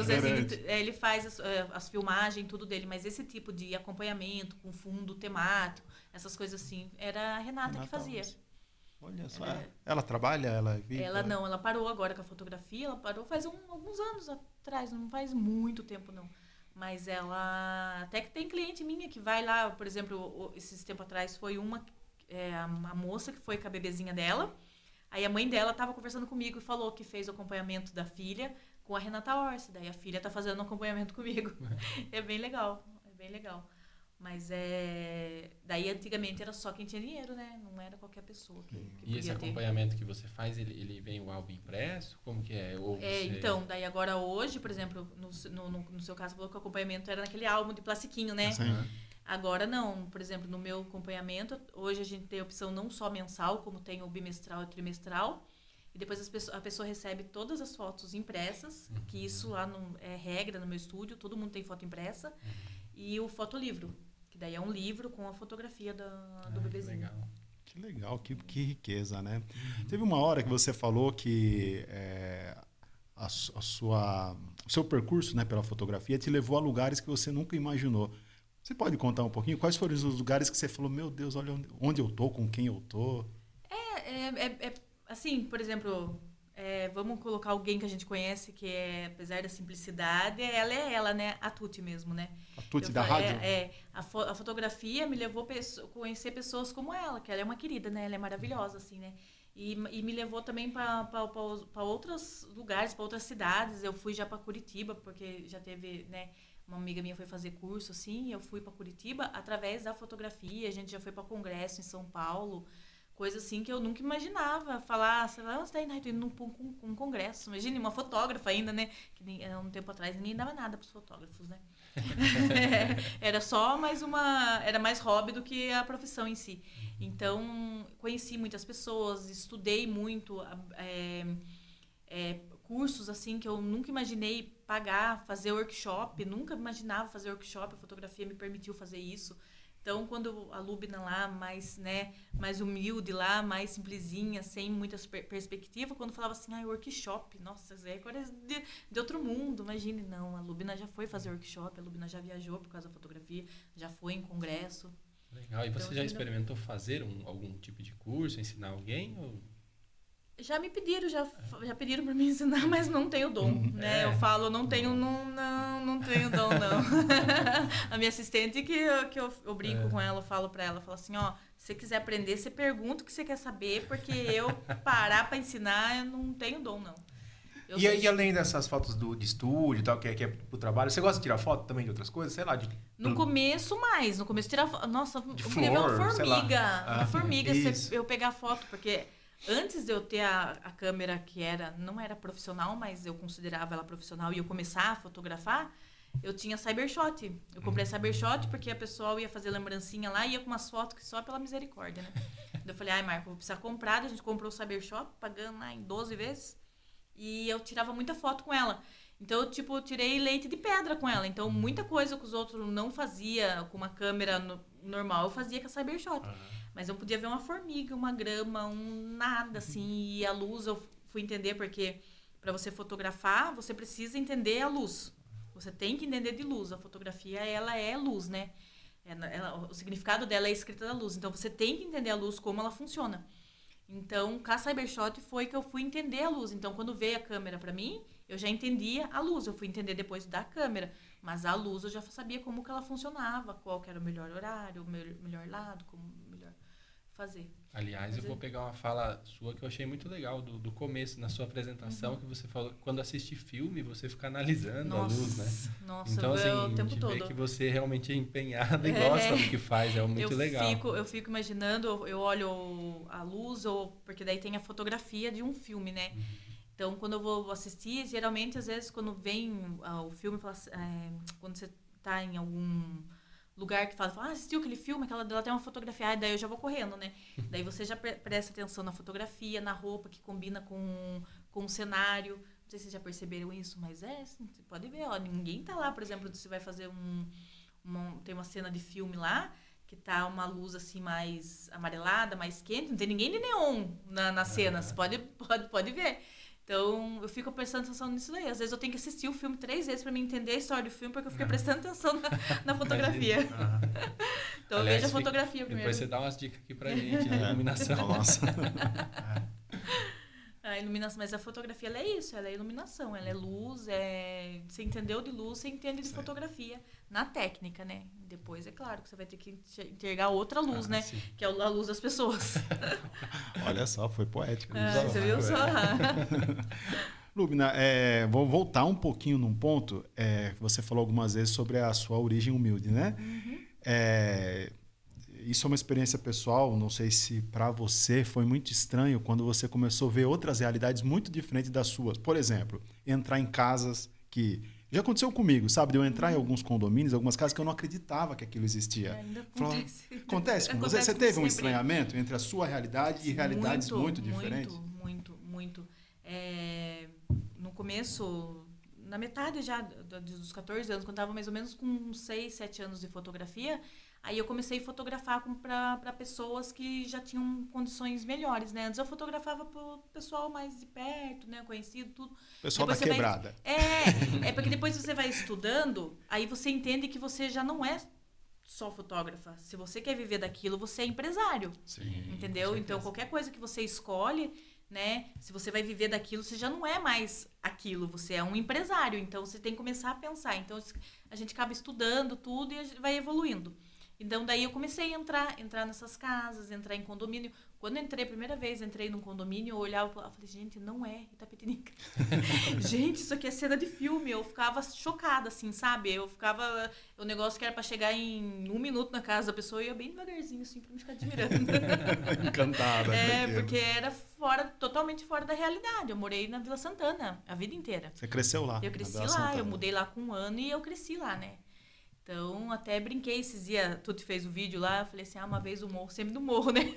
ele faz as filmagens, tudo dele, mas esse tipo de acompanhamento com fundo temático, essas coisas assim, era a Renata que fazia. Orsi. Olha só. Ela trabalha? Ela não, ela parou agora com a fotografia, ela parou faz alguns anos atrás, não faz muito tempo não. Mas ela, até que tem cliente minha que vai lá, por exemplo, esses tempos atrás foi a moça que foi com a bebezinha dela, aí a mãe dela estava conversando comigo e falou que fez o acompanhamento da filha com a Renata Orsi, daí a filha tá fazendo o acompanhamento comigo. É bem legal, é bem legal. Mas daí antigamente era só quem tinha dinheiro, né? Não era qualquer pessoa que podia esse acompanhamento que você faz, ele vem o álbum impresso? Como que é? Então, daí agora hoje, por exemplo, no seu caso, falou que o acompanhamento era naquele álbum de plastiquinho, né? Sim. Agora não. Por exemplo, no meu acompanhamento, hoje a gente tem a opção não só mensal, como tem o bimestral e o trimestral. E depois a pessoa recebe todas as fotos impressas, que isso lá é regra no meu estúdio, todo mundo tem foto impressa. E o fotolivro. Que daí é um livro com a fotografia do bebezinho. Legal. Que legal, que riqueza, né? Teve uma hora que você falou que o seu percurso, né, pela fotografia te levou a lugares que você nunca imaginou. Você pode contar um pouquinho? Quais foram os lugares que você falou, meu Deus, olha onde eu tô, com quem eu tô? Assim, por exemplo, vamos colocar alguém que a gente conhece, que apesar da simplicidade, ela é ela, né? A Tuti mesmo, né? A Tuti da rádio? A fotografia me levou a conhecer pessoas como ela, que ela é uma querida, né? Ela é maravilhosa, assim, né? E me levou também para outros lugares, para outras cidades. Eu fui já para Curitiba, porque já teve, né? Uma amiga minha foi fazer curso, assim, eu fui para Curitiba através da fotografia. A gente já foi para congresso em São Paulo, coisa assim que eu nunca imaginava. Falar, você está indo num congresso. Imagine, uma fotógrafa ainda, né? Que um tempo atrás ninguém dava nada para os fotógrafos, né? Era só era mais hobby do que a profissão em si. Então, conheci muitas pessoas, estudei muito, cursos assim que eu nunca imaginei pagar, fazer workshop, nunca imaginava fazer workshop, a fotografia me permitiu fazer isso. Então, quando a Lubna lá, mais humilde lá, mais simplesinha, sem muitas perspectivas, quando falava assim, workshop, nossa, é coisa de outro mundo, imagine. Não, a Lubna já foi fazer workshop, a Lubna já viajou por causa da fotografia, já foi em congresso. Legal, e você já experimentou fazer algum tipo de curso, ensinar alguém? Ou... Já me pediram, já pediram para me ensinar, mas não tenho dom, né? Eu falo, não tenho dom, não. A minha assistente, que eu brinco com ela, eu falo para ela, falo assim, se você quiser aprender, você pergunta o que você quer saber, porque eu parar para ensinar, eu não tenho dom, não. E além dessas fotos de estúdio e tal, que é pro trabalho, você gosta de tirar foto também de outras coisas? Sei lá, No começo, tirar foto. Nossa, de eu flor, queria ver uma formiga. Uma formiga, eu pegar foto, porque antes de eu ter a câmera que não era profissional, mas eu considerava ela profissional, e eu começar a fotografar, eu tinha Cybershot. Eu comprei Cybershot porque a pessoa ia fazer lembrancinha lá e ia com umas fotos que só pela misericórdia, né? Eu falei, Marco, vou precisar comprar. A gente comprou o Cybershot, pagando lá em 12 vezes. E eu tirava muita foto com ela. Então, eu tirei leite de pedra com ela. Então, muita coisa que os outros não faziam com uma câmera normal, eu fazia com a Cybershot. Mas eu podia ver uma formiga, uma grama, nada, assim. E a luz, eu fui entender, porque para você fotografar, você precisa entender a luz. Você tem que entender de luz. A fotografia, ela é luz, né? O significado dela é a escrita da luz. Então, você tem que entender a luz, como ela funciona. Então, com a Cybershot foi que eu fui entender a luz. Então, quando veio a câmera para mim, eu já entendia a luz. Eu fui entender depois da câmera. Mas a luz eu já sabia como que ela funcionava, qual que era o melhor horário, o melhor lado, como melhor fazer. Aliás, eu vou pegar uma fala sua que eu achei muito legal, do começo, na sua apresentação, que você falou que quando assiste filme, você fica analisando a luz, né? Nossa, então, assim, o tempo a gente todo. vê que você realmente é empenhada e gosta do que faz, muito legal. Eu fico imaginando, eu olho a luz, porque daí tem a fotografia de um filme, né? Então, quando eu vou assistir, geralmente, às vezes, quando vem o filme, quando você está em algum lugar que fala, assistiu aquele filme, ela tem uma fotografia, daí eu já vou correndo, né? Daí você já presta atenção na fotografia, na roupa que combina com o cenário. Não sei se vocês já perceberam isso, mas você pode ver, ninguém tá lá, por exemplo, você vai fazer tem uma cena de filme lá, que tá uma luz assim mais amarelada, mais quente, não tem ninguém de neon na cena, você pode ver. Então, eu fico prestando atenção nisso daí. Às vezes eu tenho que assistir o filme 3 vezes para me entender a história do filme, porque eu fiquei prestando atenção na fotografia. Então, aliás, eu vejo a fotografia primeiro. Depois você dá umas dicas aqui pra gente, de iluminação. Nossa. A iluminação, mas a fotografia, ela é isso, ela é iluminação, ela é luz, você entendeu de luz, você entende de fotografia, na técnica, né? Depois, é claro, que você vai ter que enxergar outra luz, né? Sim. Que é a luz das pessoas. Olha só, foi poético. Você viu só? Lubna, vou voltar um pouquinho num ponto que você falou algumas vezes sobre a sua origem humilde, né? Isso é uma experiência pessoal, não sei se para você foi muito estranho quando você começou a ver outras realidades muito diferentes das suas. Por exemplo, entrar em casas que... Já aconteceu comigo, sabe? De eu entrar em alguns condomínios, algumas casas que eu não acreditava que aquilo existia. Ainda acontece. Acontece com você? Você teve um estranhamento entre a sua realidade e realidades muito diferentes? Muito. No começo, na metade já dos 14 anos, quando eu estava mais ou menos com 6, 7 anos de fotografia, Aí eu comecei a fotografar para pessoas que já tinham condições melhores, né? Antes eu fotografava pro pessoal mais de perto, né? Conhecido, tudo. Pessoal Depois da você quebrada. É porque depois você vai estudando, aí você entende que você já não é só fotógrafa. Se você quer viver daquilo, você é empresário. Sim, entendeu? Então, qualquer coisa que você escolhe, né? Se você vai viver daquilo, você já não é mais aquilo, você é um empresário. Então, você tem que começar a pensar. Então, a gente acaba estudando tudo e a gente vai evoluindo. Então, daí eu comecei a entrar nessas casas, entrar em condomínio. Quando eu entrei a primeira vez, entrei num condomínio, eu olhava e falei, gente, não é Itapetininga. Gente, isso aqui é cena de filme. Eu ficava chocada, assim, sabe? O negócio que era pra chegar em 1 minuto na casa da pessoa, eu ia bem devagarzinho, assim, pra me ficar admirando. Encantada. Porque era totalmente fora da realidade. Eu morei na Vila Santana a vida inteira. Você cresceu lá? Eu cresci lá, eu mudei lá com 1 ano e eu cresci lá, né? Então, até brinquei esses dias, tu te fez o vídeo lá, eu falei assim, uma vez o morro, sempre do morro, né?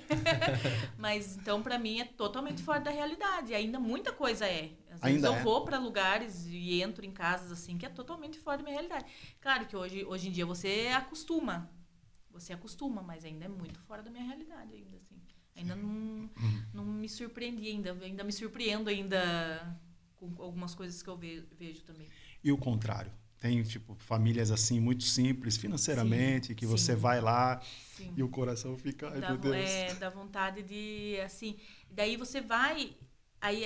Mas, então, pra mim, é totalmente fora da realidade. Ainda muita coisa é. Às vezes eu vou pra lugares e entro em casas, assim, que é totalmente fora da minha realidade. Claro que hoje em dia você acostuma, mas ainda é muito fora da minha realidade, ainda, assim. Ainda não me surpreendi ainda me surpreendo ainda com algumas coisas que eu vejo também. E o contrário? Tem, tipo, famílias assim, muito simples financeiramente, que você vai lá e o coração fica, ai meu Deus. Dá vontade de, assim, daí você vai, aí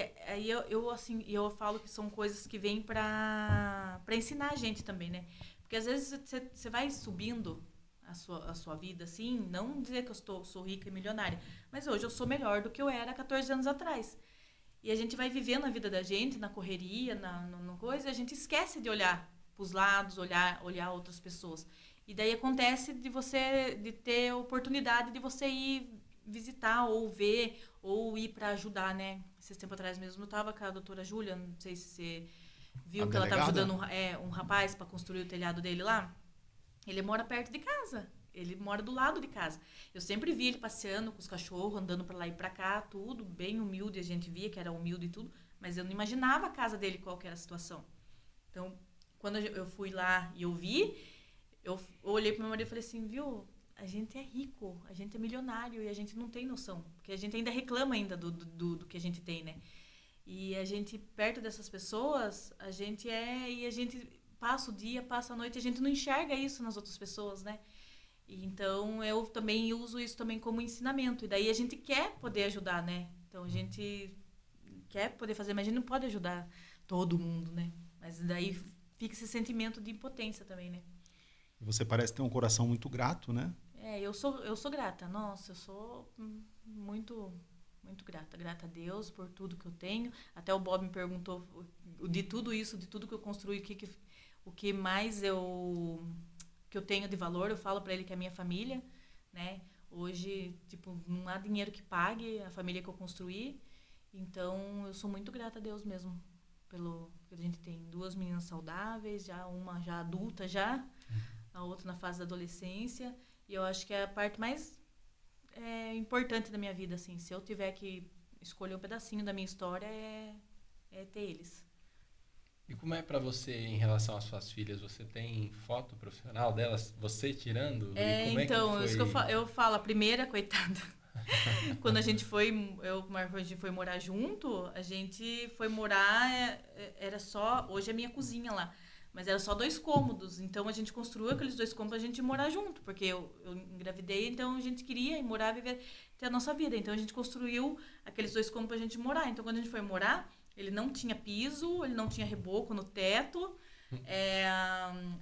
eu falo que são coisas que vêm para ensinar a gente também, né? Porque às vezes você vai subindo a sua vida, assim, não dizer que eu sou rica e milionária, mas hoje eu sou melhor do que eu era 14 anos atrás. E a gente vai vivendo a vida da gente, na correria, na coisa, e a gente esquece de olhar para os lados, olhar outras pessoas. E daí acontece de ter a oportunidade de você ir visitar ou ver ou ir para ajudar, né? Esses tempos atrás mesmo eu estava com a doutora Júlia, não sei se você viu que ela estava ajudando um rapaz para construir o telhado dele lá. Ele mora perto de casa, ele mora do lado de casa. Eu sempre vi ele passeando com os cachorros, andando para lá e para cá, tudo bem humilde, a gente via que era humilde e tudo, mas eu não imaginava a casa dele, qual que era a situação. Então, quando eu fui lá e eu vi, eu olhei pro meu marido e falei assim, viu, a gente é rico, a gente é milionário e a gente não tem noção. Porque a gente ainda reclama ainda do que a gente tem, né? E a gente, perto dessas pessoas, e a gente passa o dia, passa a noite, a gente não enxerga isso nas outras pessoas, né? E então, eu também uso isso também como ensinamento. E daí a gente quer poder ajudar, né? Então, a gente quer poder fazer, mas a gente não pode ajudar todo mundo, né? Mas daí fica esse sentimento de impotência também, né? Você parece ter um coração muito grato, né? Eu sou grata. Nossa, eu sou muito, muito grata. Grata a Deus por tudo que eu tenho. Até o Bob me perguntou de tudo isso, de tudo que eu construí, o que mais que eu tenho de valor. Eu falo para ele que é a minha família, né? Hoje, tipo, não há dinheiro que pague a família que eu construí. Então, eu sou muito grata a Deus mesmo. Porque a gente tem 2 meninas saudáveis, uma já adulta a outra na fase da adolescência, e eu acho que é a parte mais importante da minha vida, assim, se eu tiver que escolher um pedacinho da minha história, é ter eles. E como é pra você em relação às suas filhas? Você tem foto profissional delas, você tirando? Então, isso que eu falo, a primeira, coitada, quando a gente foi morar junto, a gente foi morar, era só, hoje é minha cozinha lá, mas era só 2 cômodos, então a gente construiu aqueles 2 cômodos pra gente morar junto, porque eu engravidei, então a gente queria ir morar, viver, ter a nossa vida, então a gente construiu aqueles 2 cômodos pra gente morar, então quando a gente foi morar, ele não tinha piso, ele não tinha reboco no teto,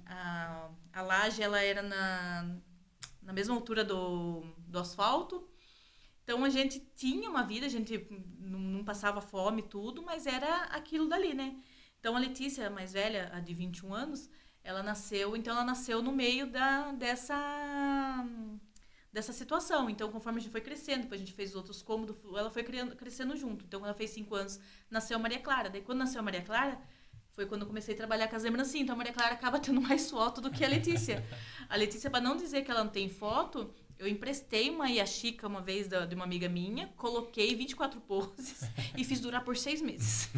a laje ela era na mesma altura do asfalto. Então, a gente tinha uma vida, a gente não passava fome e tudo, mas era aquilo dali, né? Então, a Letícia, a mais velha, a de 21 anos, ela nasceu no meio dessa situação. Então, conforme a gente foi crescendo, depois a gente fez outros cômodos, ela foi crescendo junto. Então, quando ela fez 5 anos, nasceu a Maria Clara. Daí, quando nasceu a Maria Clara, foi quando eu comecei a trabalhar com as lembrancinhas. Então, a Maria Clara acaba tendo mais foto do que a Letícia. A Letícia, para não dizer que ela não tem foto, eu emprestei uma Yashica uma vez de uma amiga minha, coloquei 24 poses e fiz durar por 6 meses.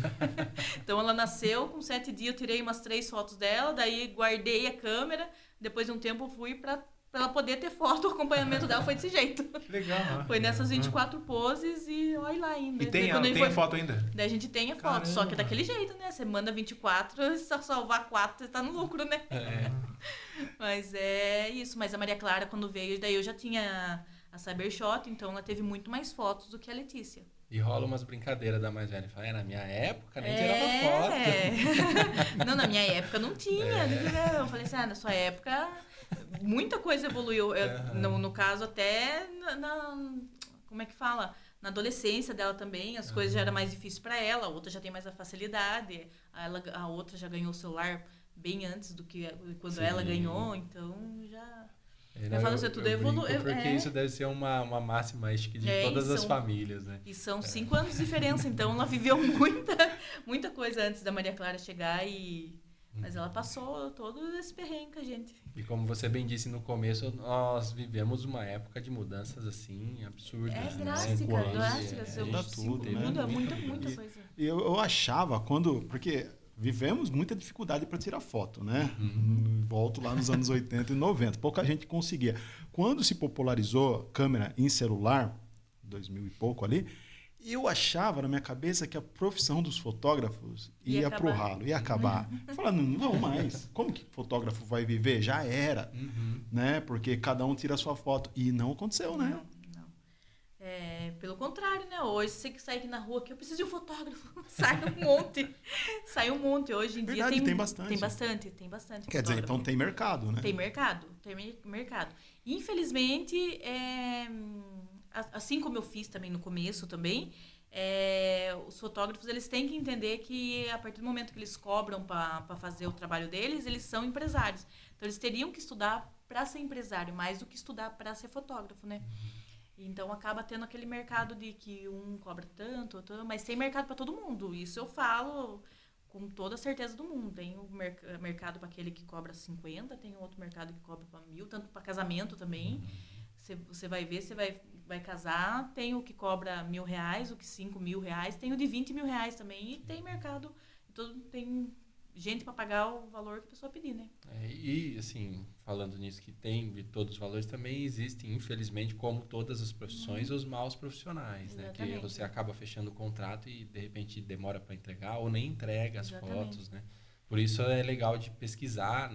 Então, ela nasceu, com 7 dias eu tirei umas 3 fotos dela, daí guardei a câmera, depois de um tempo eu fui para ela poder ter foto, o acompanhamento dela foi desse jeito. Que legal. Foi nessas 24 poses e olha lá ainda. E tem a foto ainda? Daí a gente tem a foto, Caramba. só que daquele jeito, né? Você manda 24, e só salvar 4, você tá no lucro, né? Mas é isso. Mas a Maria Clara, quando veio, daí eu já tinha a Cybershot, então ela teve muito mais fotos do que a Letícia. E rola umas brincadeiras da mais velha. Fala, na minha época nem tirava foto. Não, na minha época não tinha. Eu falei assim, na sua época muita coisa evoluiu. No caso, até como é que fala? Na adolescência dela também, as coisas já eram mais difíceis para ela, a outra já tem mais a facilidade, a outra já ganhou o celular bem antes do que quando ela ganhou, então já... Eu falo assim, tudo evoluiu. Porque isso deve ser uma máxima, acho que de todas as famílias, né? E são 5 anos de diferença, então ela viveu muita coisa antes da Maria Clara chegar, mas ela passou todo esse perrengue com a gente. E como você bem disse no começo, nós vivemos uma época de mudanças assim, absurdas. Drástica. Muda muita coisa. E eu achava, porque... Vivemos muita dificuldade para tirar foto, né? Volto lá nos anos 80 e 90. Pouca gente conseguia. Quando se popularizou câmera em celular, 2000 e pouco ali, eu achava na minha cabeça que a profissão dos fotógrafos ia pro ralo, ia acabar. Falando, não mais. Como que fotógrafo vai viver? Já era. Né? Porque cada um tira a sua foto. E não aconteceu, né? Não. Pelo contrário, né? Hoje, você que sai aqui na rua, que eu preciso de um fotógrafo. Sai um monte. Hoje em dia tem bastante. Tem bastante. Quer dizer, então tem mercado, né? Tem mercado. Infelizmente, assim como eu fiz também no começo também, os fotógrafos eles têm que entender que a partir do momento que eles cobram para fazer o trabalho deles, eles são empresários. Então, eles teriam que estudar para ser empresário, mais do que estudar para ser fotógrafo, né? Então, acaba tendo aquele mercado de que um cobra tanto, mas tem mercado para todo mundo. Isso eu falo com toda a certeza do mundo. Tem o mercado para aquele que cobra 50, tem outro mercado que cobra para 1.000, tanto para casamento também. Você vai ver, você vai casar, tem o que cobra R$1.000, o que R$5.000, tem o de R$20.000 também. E tem mercado, tem gente para pagar o valor que a pessoa pedir, né? E, assim, falando nisso que tem de todos os valores, também existem, infelizmente, como todas as profissões, os maus profissionais, né? Que você acaba fechando o contrato e, de repente, demora para entregar ou nem entrega as fotos, né? Por isso é legal de pesquisar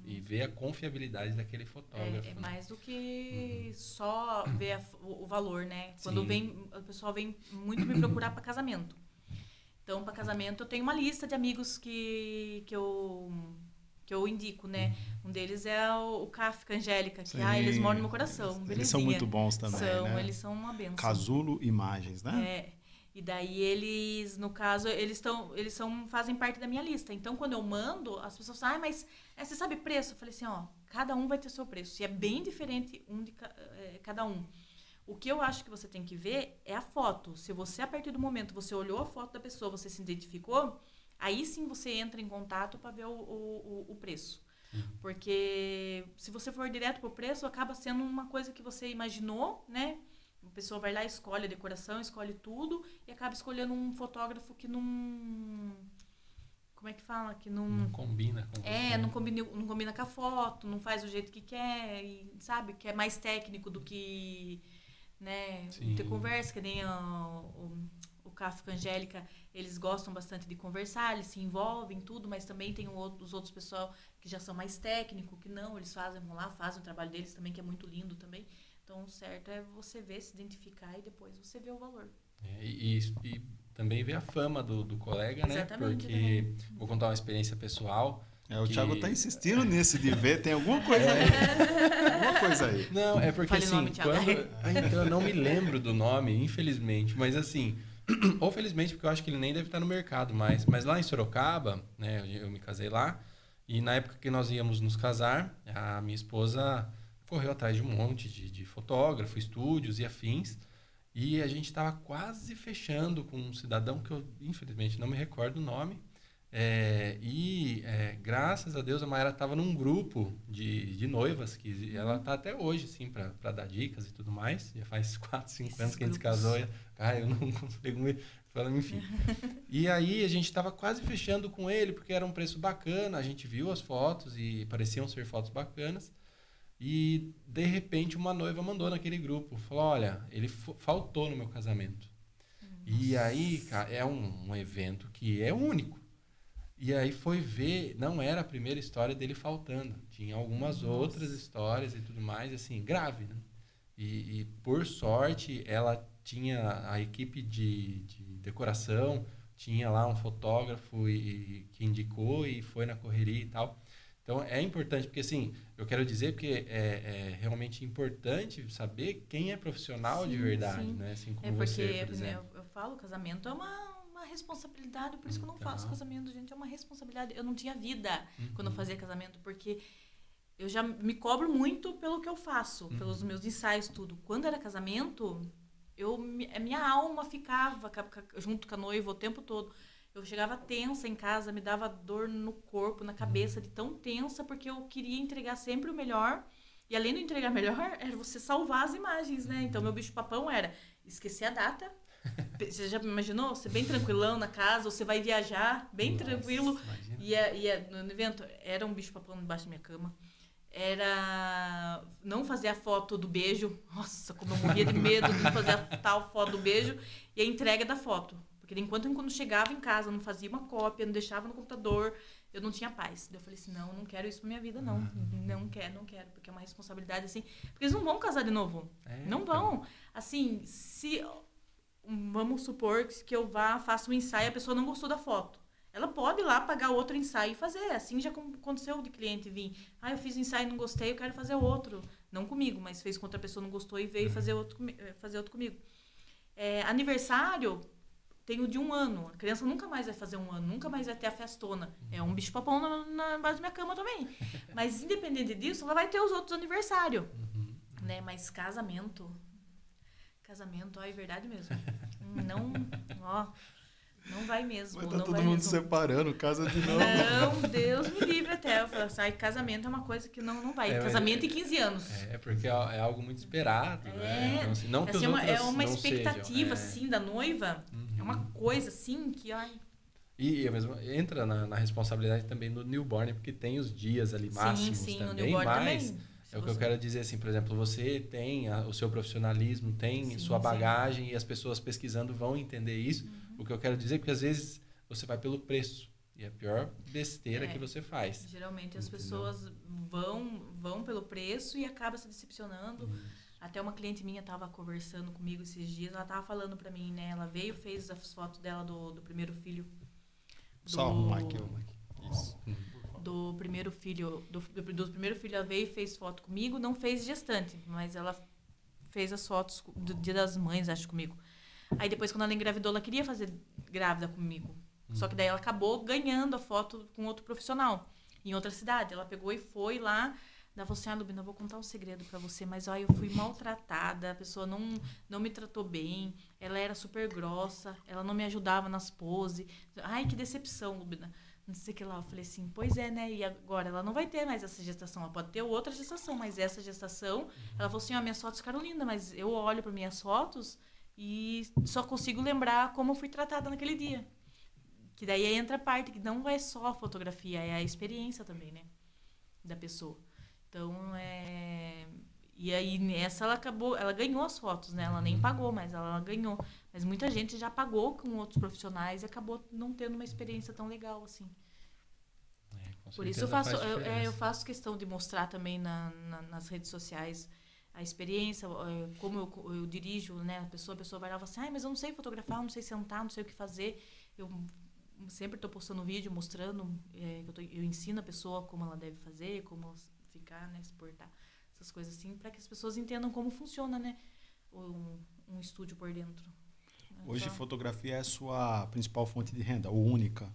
e ver a confiabilidade daquele fotógrafo. É mais do que só ver o valor, né? Quando o pessoal vem muito me procurar para casamento. Então, para casamento, eu tenho uma lista de amigos que eu indico, né? Um deles é o Kafka Angélica, que eles moram no meu coração. Belezinha. Eles são muito bons também, né? Eles são uma benção. Casulo Imagens, né? E daí eles, no caso, fazem parte da minha lista. Então, quando eu mando, as pessoas falam, mas você sabe preço? Eu falei assim, cada um vai ter seu preço. E é bem diferente cada um. O que eu acho que você tem que ver é a foto. Se você, a partir do momento, você olhou a foto da pessoa, você se identificou, aí sim você entra em contato para ver o preço. Porque se você for direto pro preço, acaba sendo uma coisa que você imaginou, né? A pessoa vai lá, escolhe a decoração, escolhe tudo e acaba escolhendo um fotógrafo que não... Como é que fala? Que não combina com você. Não combina com a foto, não faz do jeito que quer, e, sabe? Que é mais técnico do que... né? Ter conversa, que nem o Kafka Angélica, eles gostam bastante de conversar, eles se envolvem em tudo, mas também tem os outros pessoal que já são mais técnicos, que não, eles vão lá, fazem o trabalho deles também, que é muito lindo também. Então, o certo é você ver, se identificar e depois você vê o valor. E também ver a fama do colega, né? Exatamente, porque vou contar uma experiência pessoal. O Thiago tá insistindo nisso de ver, tem alguma coisa aí. Alguma coisa aí. Não, é porque assim, então eu não me lembro do nome, infelizmente, mas assim, ou felizmente, porque eu acho que ele nem deve estar no mercado mais, mas lá em Sorocaba, né, eu me casei lá, e na época que nós íamos nos casar, a minha esposa correu atrás de um monte de fotógrafo, estúdios e afins, e a gente estava quase fechando com um cidadão que eu, infelizmente, não me recordo o nome. Graças a Deus a Mayara estava num grupo de noivas que ela está até hoje assim para dar dicas e tudo mais. Já faz 4, 5 anos que a gente se casou. Eu não consigo me falar, enfim. E aí a gente estava quase fechando com ele porque era um preço bacana. A gente viu as fotos e pareciam ser fotos bacanas. E, de repente, uma noiva mandou naquele grupo. Falou, olha, ele faltou no meu casamento. E aí, cara, é um evento que é único. E aí foi ver, não era a primeira história dele faltando. Tinha algumas outras histórias e tudo mais, assim, grave, né? E por sorte, ela tinha a equipe de decoração, tinha lá um fotógrafo que indicou e foi na correria e tal. Então, é importante, porque assim, eu quero dizer que é realmente importante saber quem é profissional de verdade, né? Assim como você, por exemplo. Eu falo, casamento é uma responsabilidade, por isso que eu não faço casamento, gente, é uma responsabilidade. Eu não tinha vida quando eu fazia casamento, porque eu já me cobro muito pelo que eu faço, pelos meus ensaios, tudo. Quando era casamento, a minha alma ficava junto com a noiva o tempo todo. Eu chegava tensa em casa, me dava dor no corpo, na cabeça, de tão tensa, porque eu queria entregar sempre o melhor. E além de entregar melhor, era você salvar as imagens, né? Então, meu bicho-papão era esquecer a data. Você já imaginou? Você bem tranquilão na casa, você vai viajar bem tranquilo. No evento, era um bicho-papão debaixo da minha cama. Era não fazer a foto do beijo. Nossa, como eu morria de medo de fazer a tal foto do beijo. E a entrega da foto. Porque enquanto quando chegava em casa, não fazia uma cópia, não deixava no computador, eu não tinha paz. Daí eu falei assim, não quero isso pra minha vida, não. Não quero, porque é uma responsabilidade, assim. Porque eles não vão casar de novo. Não vão. Assim, vamos supor que eu faça um ensaio e a pessoa não gostou da foto. Ela pode ir lá pagar outro ensaio e fazer. Assim já aconteceu de cliente vir. Eu fiz um ensaio e não gostei, eu quero fazer outro. Não comigo, mas fez com outra pessoa, não gostou e veio fazer outro comigo. Aniversário... Tenho de 1 ano. A criança nunca mais vai fazer 1 ano, nunca mais vai ter a festona. É um bicho-papão na base da minha cama também. Mas, independente disso, ela vai ter os outros aniversários. Né? Mas casamento, é verdade mesmo. Não vai mesmo. Mas tá não todo vai mundo mesmo. Separando, casa de novo. Não, Deus me livre até. Eu falo assim, casamento é uma coisa que não vai. Casamento em 15 anos. Porque é algo muito esperado, né? Então, assim, não que assim, os outros é uma não expectativa, sejam, assim, da noiva. É uma coisa, assim, que... E mesmo entra na responsabilidade também do newborn, porque tem os dias ali máximos também, no newborn mas também. É o que eu quero dizer, assim, por exemplo, você tem o seu profissionalismo, tem sua bagagem e as pessoas pesquisando vão entender isso. O que eu quero dizer é que às vezes você vai pelo preço e é a pior besteira que você faz. Geralmente as pessoas vão pelo preço e acabam se decepcionando. Até uma cliente minha estava conversando comigo esses dias, ela estava falando para mim, né? Ela veio, fez as fotos dela do primeiro filho. Só arrumar aqui, isso. Do primeiro filho, do primeiro filho, ela veio e fez foto comigo, não fez gestante, mas ela fez as fotos do Dia das Mães, acho, comigo. Aí depois, quando ela engravidou, ela queria fazer grávida comigo. Só que daí ela acabou ganhando a foto com outro profissional, em outra cidade. Ela pegou e foi lá. Ela falou assim, Lubina, eu vou contar um segredo pra você, mas eu fui maltratada, a pessoa não me tratou bem, ela era super grossa, ela não me ajudava nas poses. Ai, que decepção, Lubina. Não sei o que lá. Eu falei assim, pois é, né? E agora ela não vai ter mais essa gestação, ela pode ter outra gestação, mas essa gestação... Ela falou assim, minhas fotos ficaram lindas, mas eu olho para minhas fotos e só consigo lembrar como eu fui tratada naquele dia. Que daí entra a parte que não é só a fotografia, é a experiência também, né? Da pessoa. Então, E aí, nessa, ela ganhou as fotos, né? Ela nem pagou, mas ela ganhou. Mas muita gente já pagou com outros profissionais e acabou não tendo uma experiência tão legal, assim. Por isso eu faço questão de mostrar também nas redes sociais a experiência, como eu dirijo, né? A pessoa vai lá e fala assim, mas eu não sei fotografar, não sei sentar, não sei o que fazer. Eu sempre estou postando vídeo mostrando, eu ensino a pessoa como ela deve fazer, como ficar, né? Se portar, essas coisas assim, para que as pessoas entendam como funciona, né? Um estúdio por dentro. Hoje fotografia é a sua principal fonte de renda, ou única?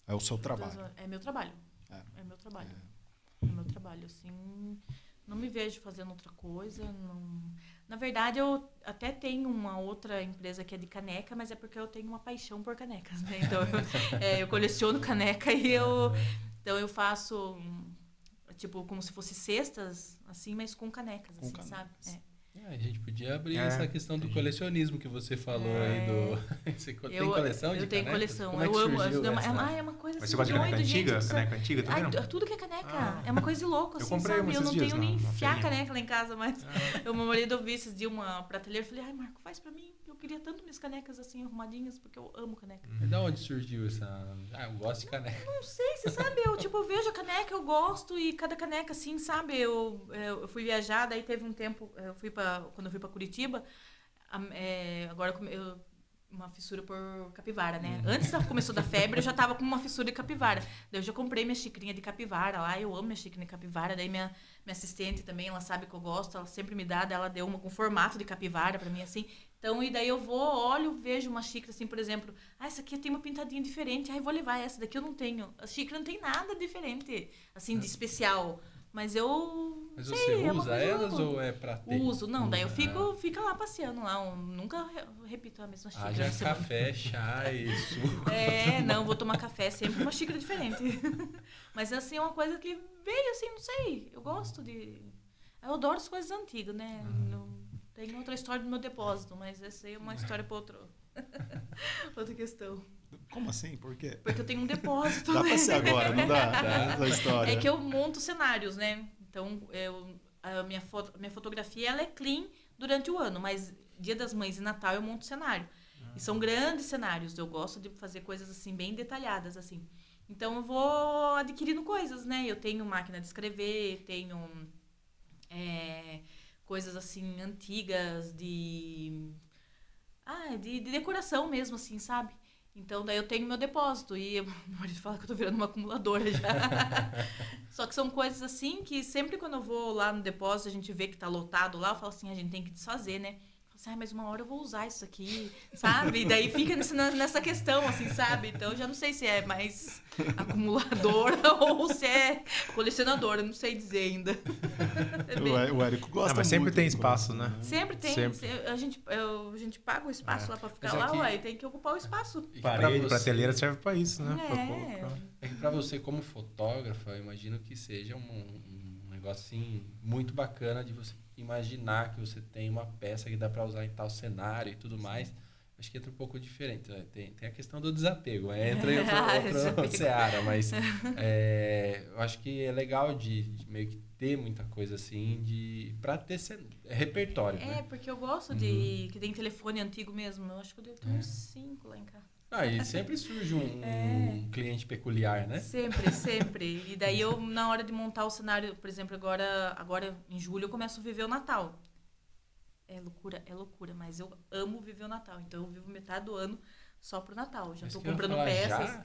É o seu trabalho? É meu trabalho. É meu trabalho. É meu trabalho, assim... Não me vejo fazendo outra coisa. Não... Na verdade, eu até tenho uma outra empresa que é de caneca, mas é porque eu tenho uma paixão por canecas, né? Então, eu coleciono caneca e então eu faço, tipo, como se fosse cestas, assim, mas com canecas, assim, sabe? A gente podia abrir essa questão do colecionismo que você falou aí do... Você tem coleção de Eu tenho coleção. Como é que eu amo. surgiu essa? É uma coisa Mas assim, você gosta de caneca antiga? gente, Caneca antiga também? tudo que é caneca. É uma coisa de louco, assim, comprei sabe? Eu não tenho nem enfiar feirinha. caneca lá em casa, mas o meu marido eu vi esses dias uma prateleira e falei, ai, Marco, faz pra mim. Eu queria tanto minhas canecas assim, arrumadinhas, porque eu amo caneca. E da onde surgiu essa... eu gosto de caneca. Não sei, você sabe, eu vejo a caneca, eu gosto, e cada caneca, assim, sabe? Eu fui viajar, daí teve um tempo, quando eu fui pra Curitiba, agora uma fissura por capivara, né? Antes começou da febre, eu já tava com uma fissura de capivara. Daí eu já comprei minha xicrinha de capivara lá, eu amo minha xicrinha de capivara. Daí minha assistente também, ela sabe que eu gosto, ela sempre me dá, daí ela deu uma com formato de capivara pra mim, assim. Então, e daí eu olho, vejo uma xícara assim, por exemplo, essa aqui tem uma pintadinha diferente, vou levar essa daqui, eu não tenho. A xícara não tem nada diferente, assim, de especial. Mas Mas você usa elas ou é pra ter? Uso, não, daí eu fico lá passeando lá, eu nunca repito a mesma xícara. Já café, chá e suco. Não, vou tomar café sempre uma xícara diferente. Mas assim, é uma coisa que veio assim, não sei, eu gosto de... Eu adoro as coisas antigas, né? Tem outra história do meu depósito, mas essa aí é uma história para outra questão. Como assim? Por quê? Porque eu tenho um depósito. Dá pra ser agora, não dá? Essa história. É que eu monto cenários, né? Então, a minha fotografia ela é clean durante o ano, mas Dia das Mães e Natal eu monto cenário. E são grandes cenários, eu gosto de fazer coisas assim, bem detalhadas, assim. Então, eu vou adquirindo coisas, né? Eu tenho máquina de escrever, tenho coisas assim, antigas de decoração mesmo, assim, sabe? Então, daí eu tenho meu depósito. E meu marido fala que eu tô virando uma acumuladora já. Só que são coisas assim que sempre quando eu vou lá no depósito, a gente vê que tá lotado lá, eu falo assim, a gente tem que desfazer, né? Eu falo assim, mas uma hora eu vou usar isso aqui, sabe? E daí fica nessa questão, assim, sabe? Então, eu já não sei se é mais acumuladora ou se é colecionadora, não sei dizer ainda. O Érico gosta mas sempre muito tem espaço, né? Sempre tem. Sempre. A gente paga o espaço lá pra ficar lá, ué, tem que ocupar o espaço. Parede, prateleira serve pra isso, né? É que pra você, como fotógrafa, eu imagino que seja um negócio assim, muito bacana de você imaginar que você tem uma peça que dá pra usar em tal cenário e tudo mais. Acho que entra um pouco diferente. Tem a questão do desapego, entra em outra seara, mas eu acho que é legal de meio que ter muita coisa assim, pra ter repertório. Né? Porque eu gosto de que tem telefone antigo mesmo. Eu acho que eu devo ter uns 5 lá em casa. E sempre surge um cliente peculiar, né? Sempre. E daí eu, na hora de montar o cenário, por exemplo, agora em julho eu começo a viver o Natal. É loucura, mas eu amo viver o Natal. Então eu vivo metade do ano só pro Natal. Já tô comprando peças.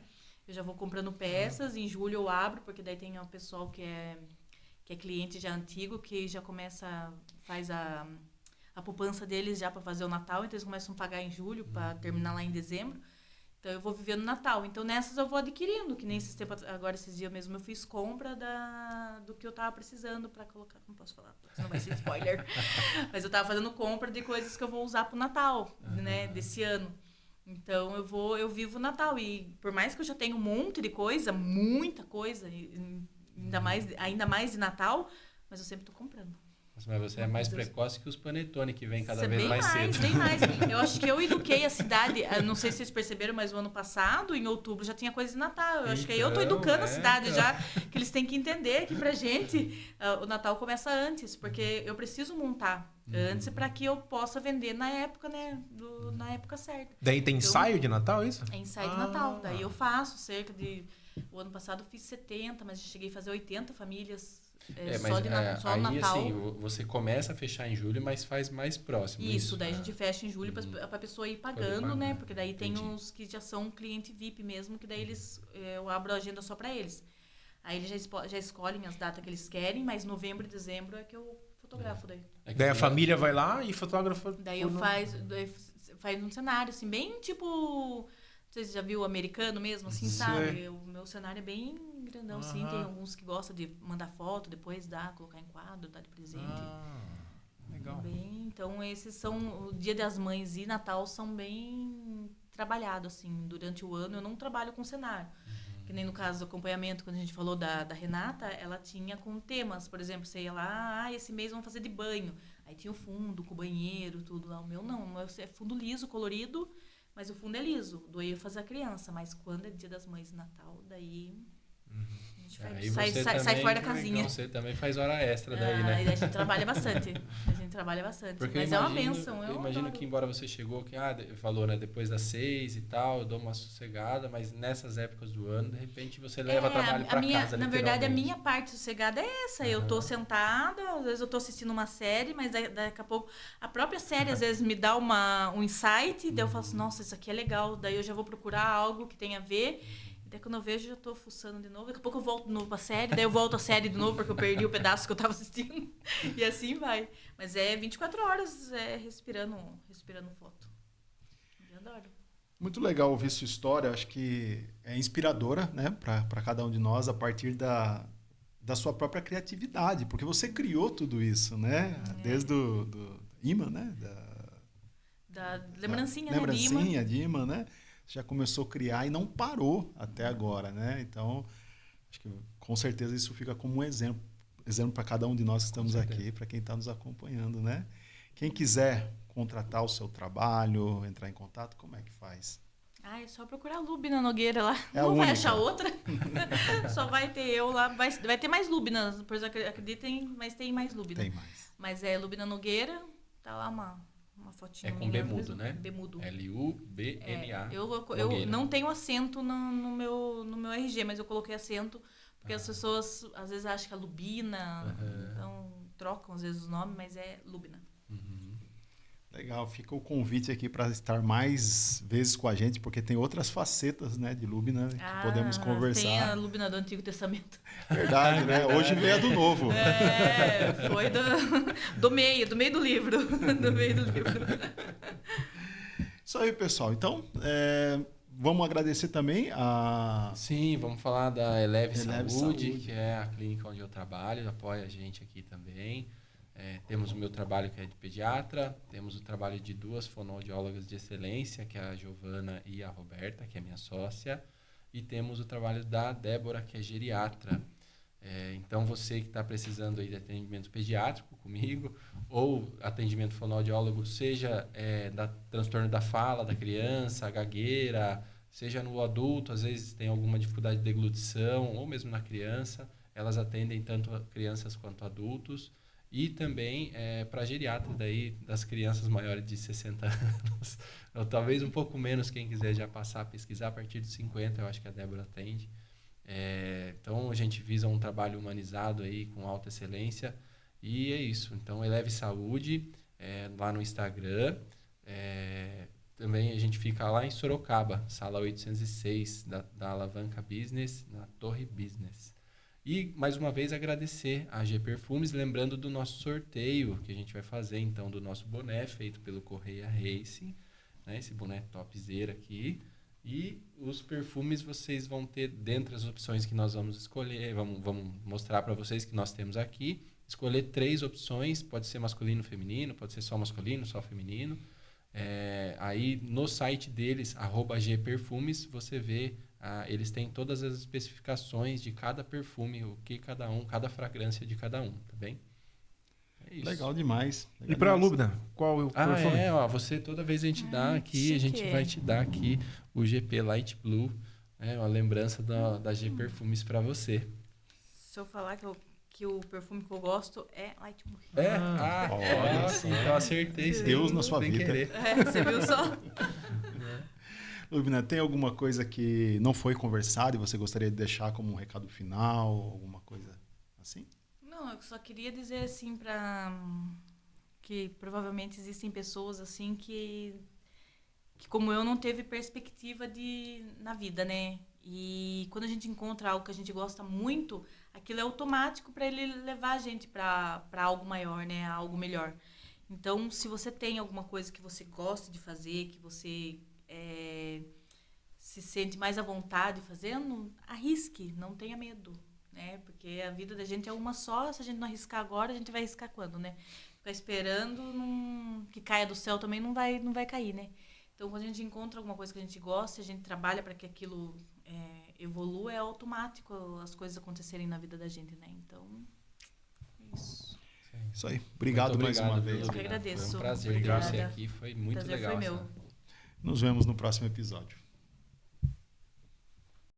Eu já vou comprando peças. Em julho eu abro, porque daí tem um pessoal que é cliente já antigo, que já faz a poupança deles já para fazer o Natal. Então eles começam a pagar em julho para terminar lá em dezembro. Então eu vou vivendo Natal. Então nessas eu vou adquirindo, que nem esses dias mesmo eu fiz compra do que eu tava precisando para colocar, não posso falar, senão vai ser spoiler. Mas eu tava fazendo compra de coisas que eu vou usar pro Natal, né, desse ano. Então eu vivo o Natal e por mais que eu já tenha um monte de coisa, muita coisa, ainda mais de Natal, mas eu sempre tô comprando. Mas você é mais precoce que os panetone, que vem cada vez mais cedo. Bem mais. Eu acho que eu eduquei a cidade, não sei se vocês perceberam, mas o ano passado, em outubro, já tinha coisa de Natal. Eu acho que aí eu tô educando a cidade já, que eles têm que entender que pra gente o Natal começa antes, porque eu preciso montar antes para que eu possa vender na época, né, na época certa. Daí tem ensaio de Natal, isso? É ensaio de Natal. Daí eu faço cerca de... O ano passado eu fiz 70, mas cheguei a fazer 80 famílias... só aí, Natal. Assim, você começa a fechar em julho, mas faz mais próximo. Isso, daí a gente fecha em julho para a pessoa ir pagando, né? Porque daí tem uns que já são cliente VIP mesmo, que daí eu abro a agenda só para eles. Aí eles já escolhem as datas que eles querem, mas novembro e dezembro é que eu fotografo daí. Daí a família vai lá e fotógrafa... Daí eu faz um cenário, assim, bem tipo... Vocês já viu o americano mesmo, assim, sabe? O meu cenário é bem grandão, assim. Tem alguns que gostam de mandar foto, depois colocar em quadro, dar de presente. Legal. Então, esses são... O Dia das Mães e Natal são bem trabalhados, assim. Durante o ano, eu não trabalho com cenário. Que nem no caso do acompanhamento, quando a gente falou da Renata, ela tinha com temas. Por exemplo, você ia lá, esse mês vamos fazer de banho. Aí tinha o fundo, com o banheiro, tudo lá. O meu não, o meu é fundo liso, colorido, mas o fundo é liso. Doei eu fazer a criança, mas quando é Dia das Mães e Natal, daí a gente sai fora da casinha. Você também faz hora extra daí, né? Aí a gente trabalha bastante. Porque mas é uma bênção. Eu imagino que embora você chegou, que falou, né, depois das 6 e tal, eu dou uma sossegada, mas nessas épocas do ano, de repente você leva trabalho para casa, na verdade, a minha parte sossegada é essa. Eu tô sentada, às vezes eu tô assistindo uma série, mas daqui a pouco a própria série às vezes me dá um insight, daí eu falo assim, nossa, isso aqui é legal, daí eu já vou procurar algo que tenha a ver. Daí quando eu vejo, eu já tô fuçando de novo. Daqui a pouco eu volto de novo pra série. Daí eu volto a série de novo, porque eu perdi o pedaço que eu tava assistindo. E assim vai. Mas é 24 horas respirando foto. Eu adoro. Muito legal ouvir sua história. Acho que é inspiradora, né, para cada um de nós, a partir da sua própria criatividade. Porque você criou tudo isso, né? Desde do imã, né? Da lembrancinha, lembrancinha de imã, né? Já começou a criar e não parou até agora, né? Então, acho que com certeza isso fica como um exemplo para cada um de nós que estamos aqui, para quem está nos acompanhando, né? Quem quiser contratar o seu trabalho, entrar em contato, como é que faz? É só procurar a Lúbina Nogueira lá. É não vai achar outra. Só vai ter eu lá. Vai ter mais Lúbinas, pois acreditem, mas tem mais Lúbina. Tem mais. Mas é Lúbina Nogueira, tá lá uma fotinha. É com B mudo, né? B mudo. L-U-B-N-A. Eu não tenho acento no meu RG, mas eu coloquei acento porque as pessoas às vezes acham que é Lubina, então trocam às vezes os nomes, mas é Lúbina. Legal, fica o convite aqui para estar mais vezes com a gente, porque tem outras facetas, né, de Lúbina que podemos conversar. Tem a Lúbina do Antigo Testamento. Verdade, né? Hoje veio a do Novo. Foi do meio do livro. Do meio do livro. Isso aí, pessoal. Então, vamos agradecer também a... Sim, vamos falar da Eleve Saúde, que é a clínica onde eu trabalho, apoia a gente aqui também. Temos o meu trabalho que é de pediatra, temos o trabalho de 2 fonoaudiólogas de excelência, que é a Giovana e a Roberta, que é minha sócia, e temos o trabalho da Débora, que é geriatra. Então, você que está precisando aí de atendimento pediátrico comigo, ou atendimento fonoaudiólogo, seja da transtorno da fala da criança, gagueira, seja no adulto, às vezes tem alguma dificuldade de deglutição, ou mesmo na criança, elas atendem tanto crianças quanto adultos. E também para geriatra daí, das crianças maiores de 60 anos, ou talvez um pouco menos, quem quiser já passar a pesquisar, a partir de 50, eu acho que a Débora atende. Então, a gente visa um trabalho humanizado aí, com alta excelência, e é isso. Então, Eleve Saúde, lá no Instagram. Também a gente fica lá em Sorocaba, sala 806, da Alavanca Business, na Torre Business. E, mais uma vez, agradecer a G Perfumes, lembrando do nosso sorteio que a gente vai fazer, então, do nosso boné, feito pelo Correia Racing, né? Esse boné topzera aqui. E os perfumes vocês vão ter, dentre as opções que nós vamos escolher, vamos mostrar para vocês que nós temos aqui, escolher 3 opções, pode ser masculino, feminino, pode ser só masculino, só feminino. Aí, no site deles, @gperfumes, você vê... eles têm todas as especificações de cada perfume, o que cada fragrância de cada um, tá bem? É isso. Legal demais. E para a Lúbina, qual é o perfume? Você toda vez a gente dá aqui, a gente vai te dar aqui o GP Light Blue, uma lembrança da G Perfumes para você. Se eu falar que o perfume que eu gosto é Light Blue. Olha sim, então acertei. Deus na sua vida. Você viu só? Lúbina, tem alguma coisa que não foi conversado e você gostaria de deixar como um recado final, alguma coisa assim? Não, eu só queria dizer assim que provavelmente existem pessoas assim que como eu não teve perspectiva na vida, né? E quando a gente encontra algo que a gente gosta muito, aquilo é automático para ele levar a gente para algo maior, né? Algo melhor. Então, se você tem alguma coisa que você gosta de fazer, que você se sente mais à vontade fazendo, arrisque, não tenha medo, né? Porque a vida da gente é uma só, se a gente não arriscar agora, a gente vai arriscar quando, né? Ficar esperando que caia do céu também não vai cair, né? Então, quando a gente encontra alguma coisa que a gente gosta, a gente trabalha para que aquilo evolua, é automático as coisas acontecerem na vida da gente, né? Então, é isso. Isso aí. Obrigado mais uma vez. Eu que agradeço. Foi um prazer ter Obrigado. você aqui. Foi muito Prazer legal. foi meu. Nos vemos no próximo episódio.